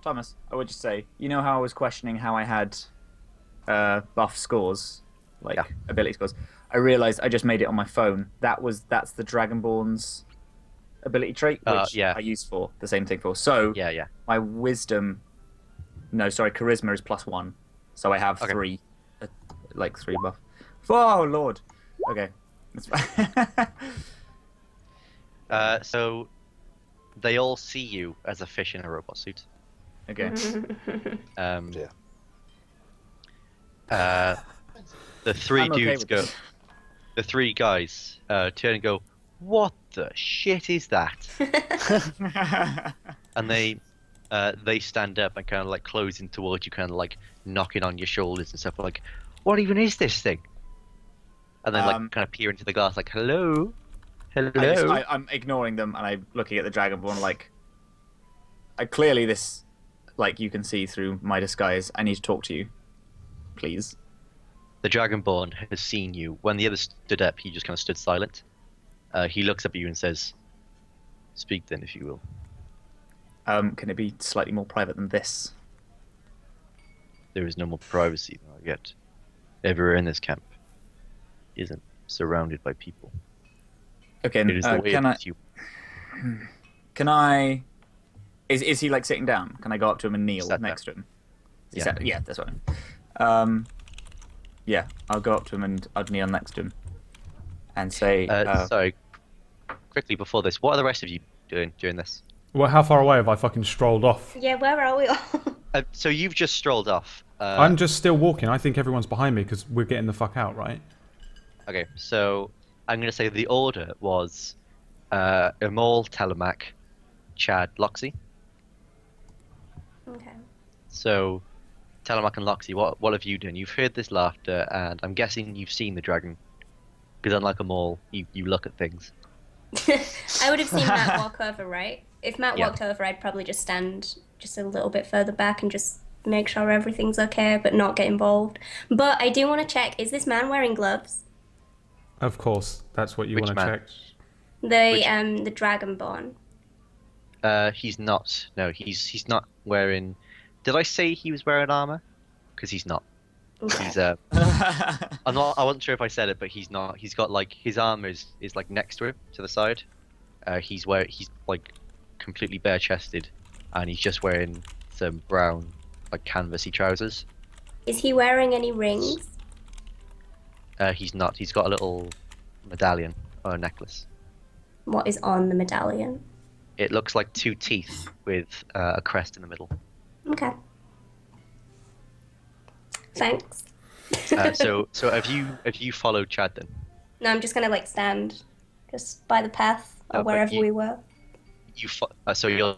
Thomas, I would just say, you know how I was questioning how I had buff scores, like Yeah. ability scores. I realized I just made it on my phone. That's the Dragonborn's ability trait, which yeah. I use for the same thing for. So Yeah. my wisdom, no, sorry, charisma is +1, so I have Okay. 3, like 3 buff. Oh lord. Okay. That's fine. So they all see you as a fish in a robot suit. Okay. Yeah. The 3 I'm okay dudes with go. this. The 3 guys turn and go, "What the shit is that?" And they stand up and kind of like close in towards you, kind of like knocking on your shoulders and stuff. Like, "What even is this thing?" And then like kind of peer into the glass, like, "Hello, hello." I'm ignoring them and I'm looking at the Dragonborn like, clearly this, like you can see through my disguise. I need to talk to you, please. The Dragonborn has seen you. When the others stood up, he just kind of stood silent. He looks up at you and says, "Speak then, if you will." Can it be slightly more private than this? There is no more privacy than I get. Everywhere in this camp isn't surrounded by people. Okay, It is the way can it I? is you. Can I? Is he like sitting down? Can I go up to him and kneel Sat next to him? Is he Yeah. sat- yeah, that's what. Yeah, I'll go up to him and I'd kneel next to him, and say, Sorry, quickly before this, what are the rest of you doing during this? Well, how far away have I fucking strolled off? Yeah, where are we all? So you've just strolled off. I'm just still walking. I think everyone's behind me because we're getting the fuck out, right? Okay, so I'm going to say the order was Amal, Telemac, Chad, Loxy. Okay. So, Telemac and Loxy, what have you done? You've heard this laughter, and I'm guessing you've seen the dragon. Because unlike Amal, you look at things. I would have seen Matt walk over, right? If Matt Yeah. walked over, I'd probably just stand just a little bit further back and just make sure everything's okay, but not get involved. But I do want to check, is this man wearing gloves? Of course, that's what you Which want to man? check. The Dragonborn. He's not. No, he's not wearing. Did I say he was wearing armor? Because he's not. Okay. He's I'm not. I wasn't sure if I said it, but he's not. He's got like his armor is like next to him to the side. He's like completely bare chested, and he's just wearing some brown like canvasy trousers. Is he wearing any rings? He's not. He's got a little medallion or a necklace. What is on the medallion? It looks like two teeth with a crest in the middle. Okay. Thanks. So have you followed Chad then? No, I'm just gonna like stand just by the path or but wherever we were. So you're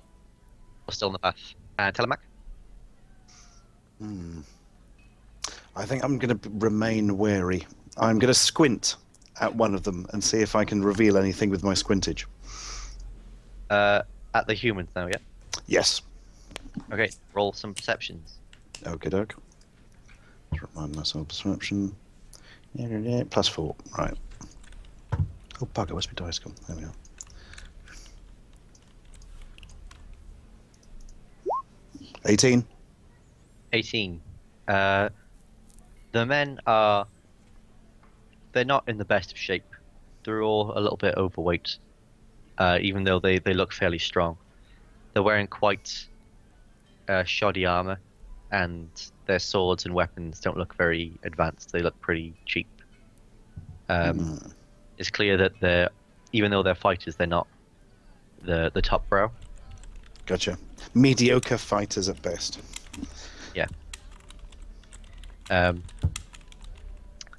still on the path. Telemac? I think I'm going to remain wary. I'm going to squint at one of them and see if I can reveal anything with my squintage. At the humans now, yeah? Yes. Okay, roll some perceptions. Okie doke. Let's remind myself perception. Yeah, +4. Right. Oh, bugger, where's my dice gone? There we are. 18. 18. The men they're not in the best of shape. They're all a little bit overweight, even though they look fairly strong. They're wearing quite shoddy armor, and their swords and weapons don't look very advanced. They look pretty cheap. It's clear that even though they're fighters, they're not the top brow. Gotcha. Mediocre fighters at best. Yeah.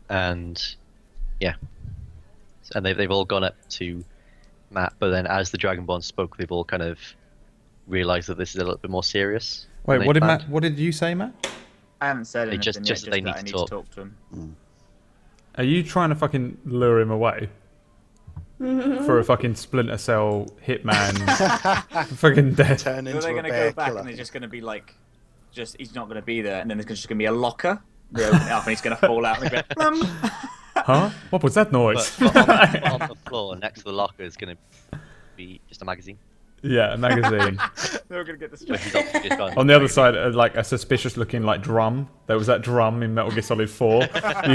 And yeah, and they've all gone up to Matt, but then as the Dragonborn spoke, they've all kind of realised that this is a little bit more serious. than Wait, they what did planned. Matt? What did you say, Matt? I haven't said They anything just- yet, just that they that need I to need talk. to talk to him. Are you trying to fucking lure him away for a fucking Splinter Cell hitman? Fucking dead. Turn So into they're a going to bear go back killer. and they're just going to be like, he's not going to be there, and then there's just going to be a locker. They open it up and he's going to fall out and go, plum. Huh? What was that noise? But on the floor next to the locker is going to be just a magazine. Yeah, a magazine. They're going to get But distracted. he's obviously just gone. On the other side, like a suspicious-looking like drum. There was that drum in Metal Gear Solid 4. You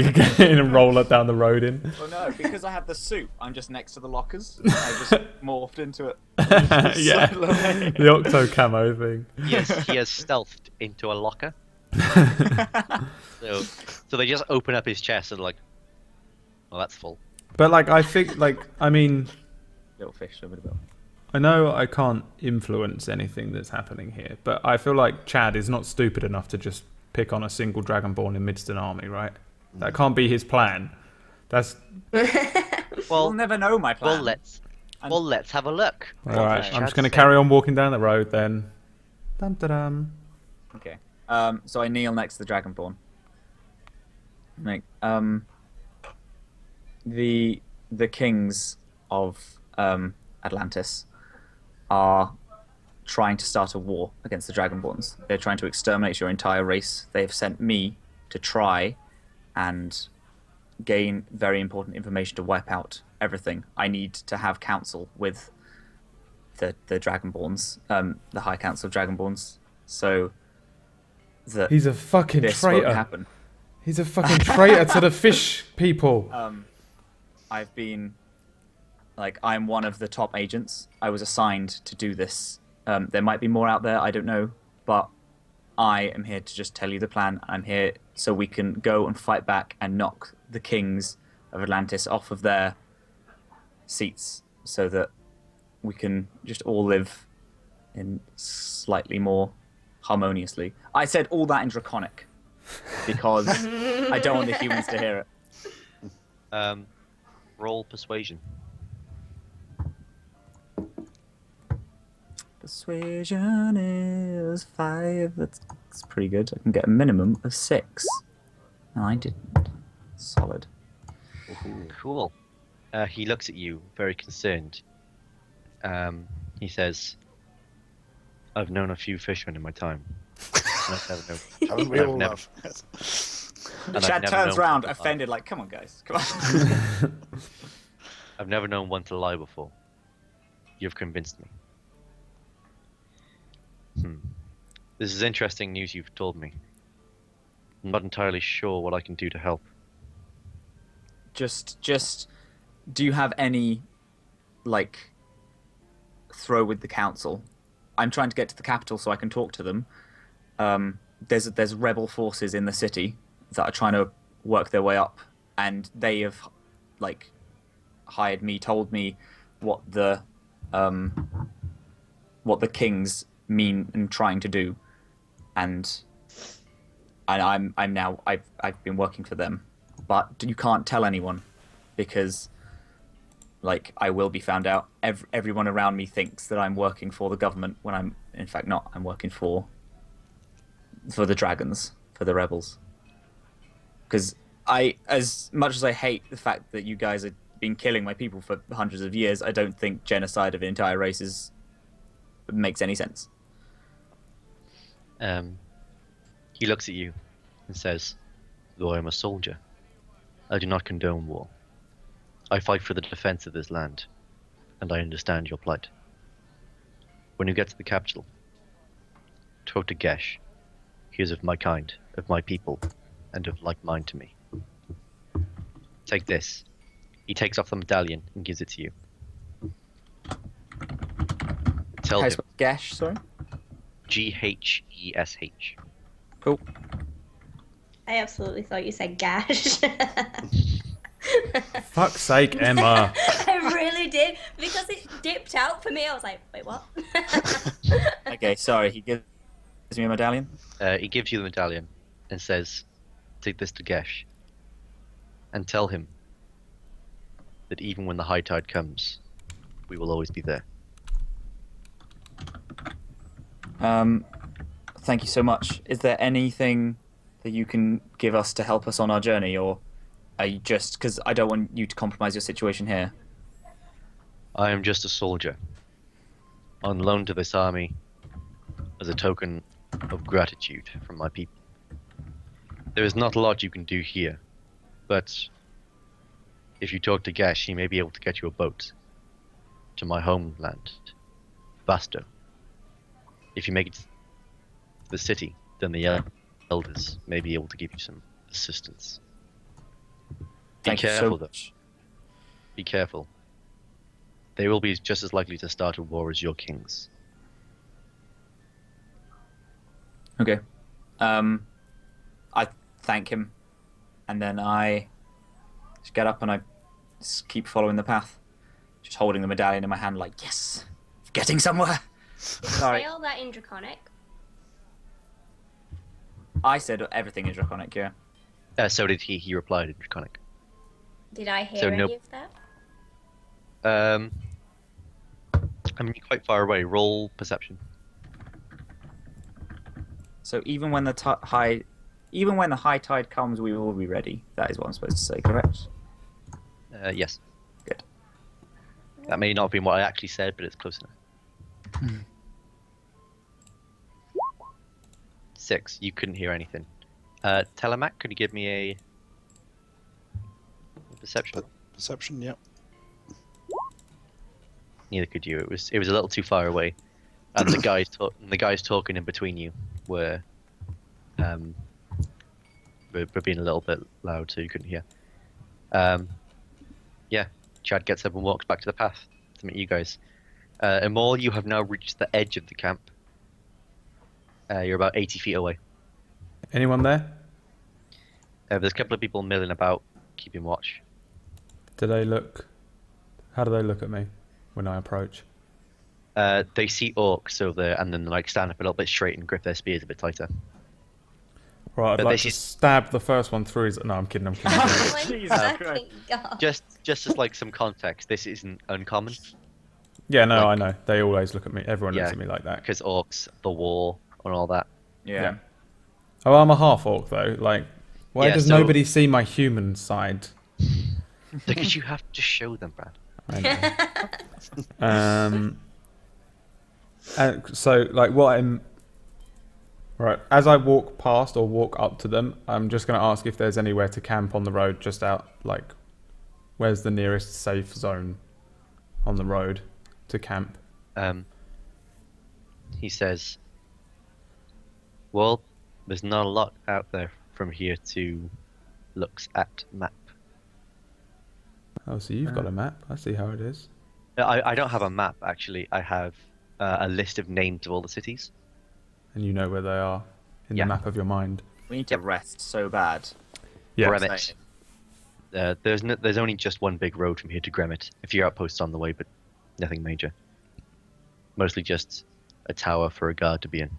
could get in and roll it down the road in. Well, no, because I have the suit, I'm just next to the lockers. I just morphed into it. Yeah, Slide away. the Octo camo thing. He has stealthed into a locker. So they just open up his chest and like, well, that's full. But like, I think, like, I mean, Little fish, a bit of I know I can't influence anything that's happening here, but I feel like Chad is not stupid enough to just pick on a single Dragonborn amidst an army, right? That can't be his plan. That's We'll Well, never know my plan. let's have a look. all right. Okay. I'm just going to carry on walking down the road then. Dum da dum. Okay. So I kneel next to the Dragonborn. Like, the kings of Atlantis are trying to start a war against the Dragonborns. They're trying to exterminate your entire race. They have sent me to try and gain very important information to wipe out everything. I need to have counsel with the Dragonborns, the High Council of Dragonborns, so that He's a fucking this won't traitor. happen. He's a fucking traitor to the fish people. I've been, like, I'm one of the top agents. I was assigned to do this. There might be more out there, I don't know, but I am here to just tell you the plan. I'm here so we can go and fight back and knock the kings of Atlantis off of their seats so that we can just all live in slightly more harmoniously. I said all that in Draconic because I don't want the humans to hear it. Roll persuasion. Persuasion is 5. That's pretty good. I can get a minimum of 6. No, I didn't. Solid. Cool. He looks at you, very concerned. He says, "I've known a few fishermen in my time. And I've never known, Haven't we I've all, never- love? and I've Chad never turns known round, one to lie. offended, like, "Come on, guys, come on." I've never known one to lie before. You've convinced me. This is interesting news you've told me. I'm not entirely sure what I can do to help. just, do you have any, like, throw with the council? I'm trying to get to the capital so I can talk to them. There's rebel forces in the city that are trying to work their way up, and they have, like, hired me, told me what the kings mean and trying to do, and I'm now I've been working for them, but you can't tell anyone because, like, I will be found out. Everyone around me thinks that I'm working for the government when I'm in fact not. I'm working for the dragons, for the rebels. Because as much as I hate the fact that you guys have been killing my people for hundreds of years, I don't think genocide of entire races makes any sense. He looks at you and says, "Though I am a soldier, I do not condone war. I fight for the defense of this land, and I understand your plight. When you get to the capital, talk to Gesh. He is of my kind, of my people, and of like mind to me. Take this." He takes off the medallion and gives it to you. Tell How him, spell Gesh, sorry? Ghesh. Cool. I absolutely thought you said gash. Fuck's sake, Emma. I really did, because it dipped out for me. I was like, wait, what? Okay, sorry. He gives me a medallion. He gives you the medallion and says, "Take this to Gesh, and tell him that even when the high tide comes, we will always be there." Thank you so much. Is there anything that you can give us to help us on our journey, or are you just, because I don't want you to compromise your situation here? I am just a soldier, on loan to this army as a token of gratitude from my people. There is not a lot you can do here, but if you talk to Gesh, he may be able to get you a boat to my homeland, Vasto. If you make it to the city, then the elders may be able to give you some assistance. Be Thank you so careful, though. much. Be careful. They will be just as likely to start a war as your kings. Okay. I thank him, and then I just get up and I just keep following the path, just holding the medallion in my hand, like, yes, getting somewhere. Sorry, Say all that in Draconic. I said everything is draconic. Yeah. So did he. He replied in Draconic. Did I hear So any no- of that? I mean, you're quite far away. Roll perception. So even when the high tide comes, we will be ready. That is what I'm supposed to say, correct? Yes. Good. That may not have been what I actually said, but it's close enough. 6. You couldn't hear anything. Telemac, could you give me a perception? Perception, yep. Neither could you. It was a little too far away, and the guys talking in between you were being a little bit loud, so you couldn't hear. Yeah, Chad gets up and walks back to the path to meet you guys. Amol, you have now reached the edge of the camp. You're about 80 feet away. Anyone there? There's a couple of people milling about, keeping watch. Do they look? How do they look at me when I approach? They see orcs over there, and then like stand up a little bit straight and grip their spears a bit tighter. Right, I'd But like they to see- stab the first one through his... No, I'm kidding. Oh my Jesus fucking god. Just as like some context, this isn't uncommon Yeah, no, Like- I know. They always look at me. Everyone looks Yeah. at me like that. because orcs, the war, and all that. Yeah. Oh, I'm a half orc though. Like, why Yeah, does so- nobody see my human side? Because you have to show them, Brad. Anyway. And so, like, what I'm... Right, as I walk past or walk up to them, I'm just going to ask if there's anywhere to camp on the road just out, like, where's the nearest safe zone on the road to camp? He says, well, there's not a lot out there from here to looks at map. Oh, so you've got a map. I see how it is. I don't have a map, actually. I have a list of names of all the cities. And you know where they are in Yeah. the map of your mind. We need to rest so bad. Yeah. Gremit. There's only just one big road from here to Gremit. A few outposts on the way, but nothing major. Mostly just a tower for a guard to be in.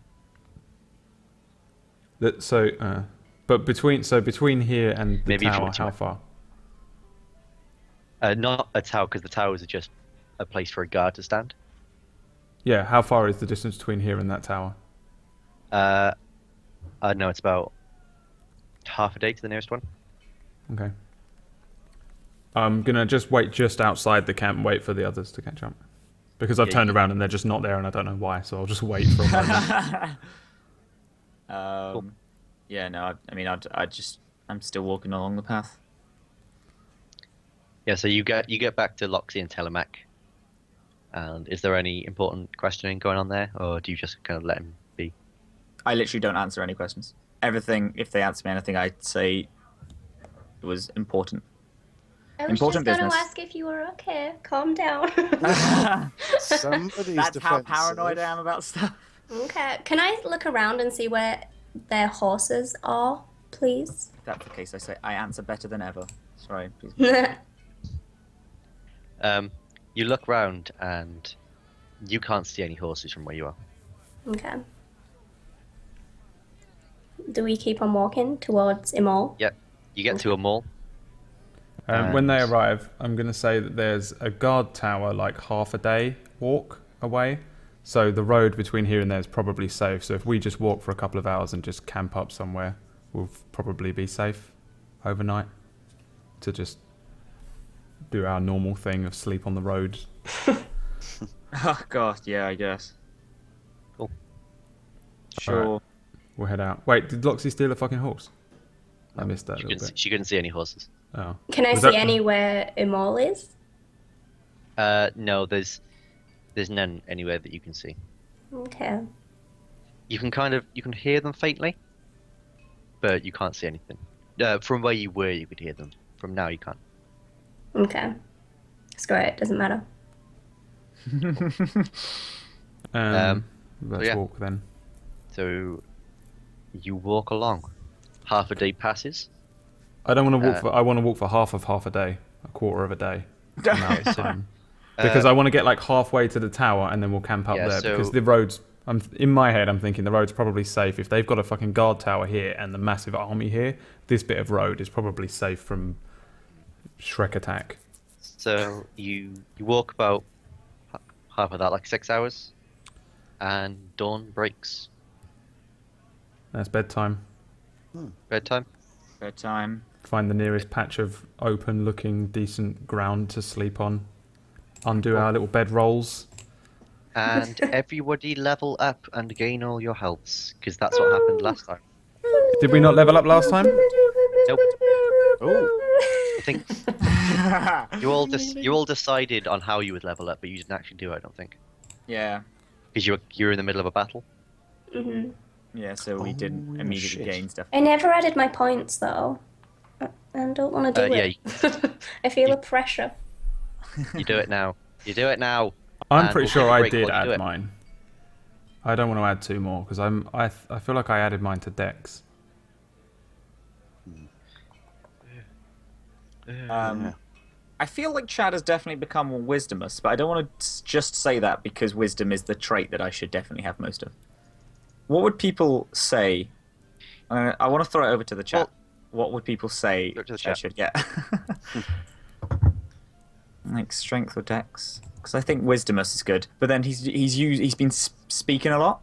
But between here and the Maybe if you tower, want to- how far? Not a tower, because the towers are just a place for a guard to stand. Yeah, how far is the distance between here and that tower? I don't know, it's about half a day to the nearest one. Okay. I'm gonna just wait just outside the camp and wait for the others to catch up. Because I've Yeah, turned you- around and they're just not there and I don't know why, so I'll just wait for a moment. Yeah, no, I'm still walking along the path. Yeah, so you get back to Loxley and Telemac. And is there any important questioning going on there, or do you just kind of let him be? I literally don't answer any questions. Everything, if they answer me anything, I'd say it was important. I was Important just going to business. ask if you were okay. Calm down. Somebody's That's how defensive. paranoid I am about stuff. Okay. Can I look around and see where their horses are, please? If that's the case, I say I answer better than ever. Sorry, please. You look round and you can't see any horses from where you are. Okay. Do we keep on walking towards Imol? Yep. You get to a mall. When they And- arrive, I'm going to say that there's a guard tower like half a day walk away. So the road between here and there is probably safe. So if we just walk for a couple of hours and just camp up somewhere, we'll probably be safe overnight to just do our normal thing of sleep on the road. Oh god, yeah, I guess. Cool. Sure. Alright. We'll head out. Wait, did Loxy steal a fucking horse? I missed that a She little couldn't, bit. she couldn't see any horses. Oh. Can I Was see that- anywhere Imol is? No, there's none anywhere that you can see. Okay. You can hear them faintly, but you can't see anything. From where you were, you could hear them. From now, you can't. Okay. Screw it. Doesn't matter. Let's yeah. walk then. So you walk along. Half a day passes. I don't want to walk for. I want to walk for half a day, a quarter of a day. amount of time. Because I want to get like halfway to the tower and then we'll camp up yeah, there. so- Because the roads, in my head, I'm thinking the road's probably safe. If they've got a fucking guard tower here and the massive army here, this bit of road is probably safe from Shrek attack. So you walk about half of that, like 6 hours, and dawn breaks. That's bedtime. Bedtime. Bedtime. Find the nearest patch of open-looking, decent ground to sleep on. Undo our little bed rolls. And everybody level up and gain all your healths, because that's what happened last time. Did we not level up last time? Nope. Oh, I think you all decided on how you would level up, but you didn't actually do it, I don't think. Yeah. Because you were in the middle of a battle. Hmm. Yeah, so we didn't Oh, immediately shit. gain stuff. I never added my points though. I don't want to do Yeah, it. I feel a pressure. You do it now. You do it now. I'm And pretty we'll sure take a I break did while you do add it. mine. I don't want to add 2 more because I feel like I added mine to Dex. Yeah. I feel like Chad has definitely become more wisdomous, but I don't want to just say that because wisdom is the trait that I should definitely have most of. What would people say? I want to throw it over to the chat. What would people say Go to the I chat. should get? Like strength or dex? Because I think wisdomous is good, but then he's been speaking a lot.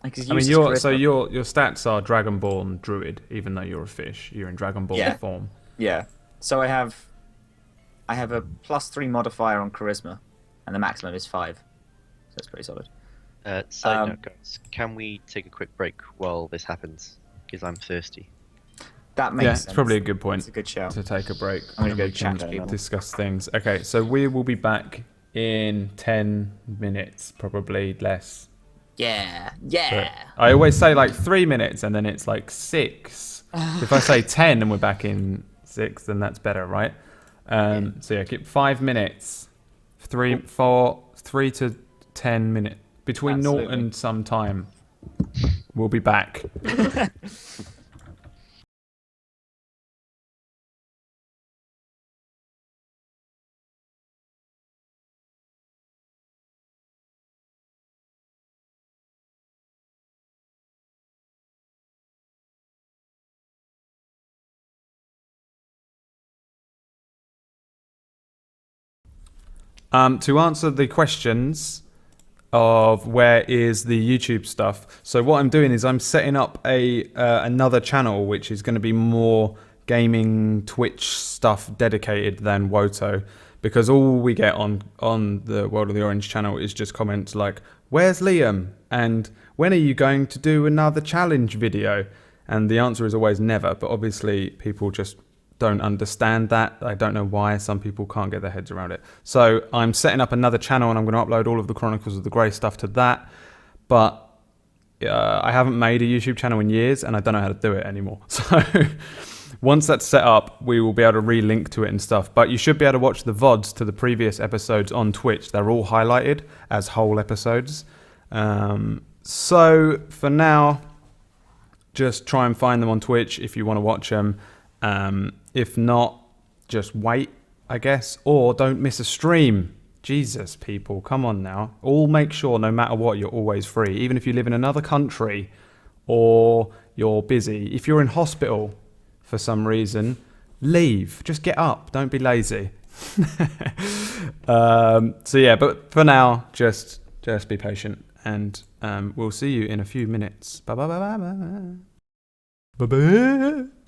Like he's I mean, used his charisma. your stats are Dragonborn Druid, even though you're a fish. You're in Dragonborn Yeah. form. Yeah. So I have I have a +3 modifier on charisma, and the maximum is 5. So it's pretty solid. Side note, guys, can we take a quick break while this happens? Because I'm thirsty. That makes Yeah, sense. it's probably a good point It's a good shout. to take a break. I'm gonna and go we chat can to people. discuss things. Okay, so we will be back in 10 minutes, probably less. Yeah. But I always say like 3 minutes, and then it's like 6. If I say 10 and we're back in 6, then that's better, right? So yeah, keep 5 minutes, 3 to 10 minutes between 0 Absolutely. and some time. We'll be back. To answer the questions of where is the YouTube stuff, so what I'm doing is I'm setting up another channel which is going to be more gaming Twitch stuff dedicated than Woto, because all we get on the World of the Orange channel is just comments like, "Where's Liam?" and "When are you going to do another challenge video?" And the answer is always never, but obviously people just don't understand that. I don't know why some people can't get their heads around it. So I'm setting up another channel, and I'm going to upload all of the Chronicles of the Grey stuff to that. But I haven't made a YouTube channel in years, and I don't know how to do it anymore. So once that's set up, we will be able to relink to it and stuff. But you should be able to watch the VODs to the previous episodes on Twitch. They're all highlighted as whole episodes. So for now, just try and find them on Twitch if you want to watch them. If not, just wait, I guess, or don't miss a stream. Jesus, people, come on now. All make sure, no matter what, you're always free, even if you live in another country or you're busy. If you're in hospital for some reason, leave. Just get up. Don't be lazy. So yeah, but for now, just be patient, and we'll see you in a few minutes. Bye bye bye bye bye. Bye bye.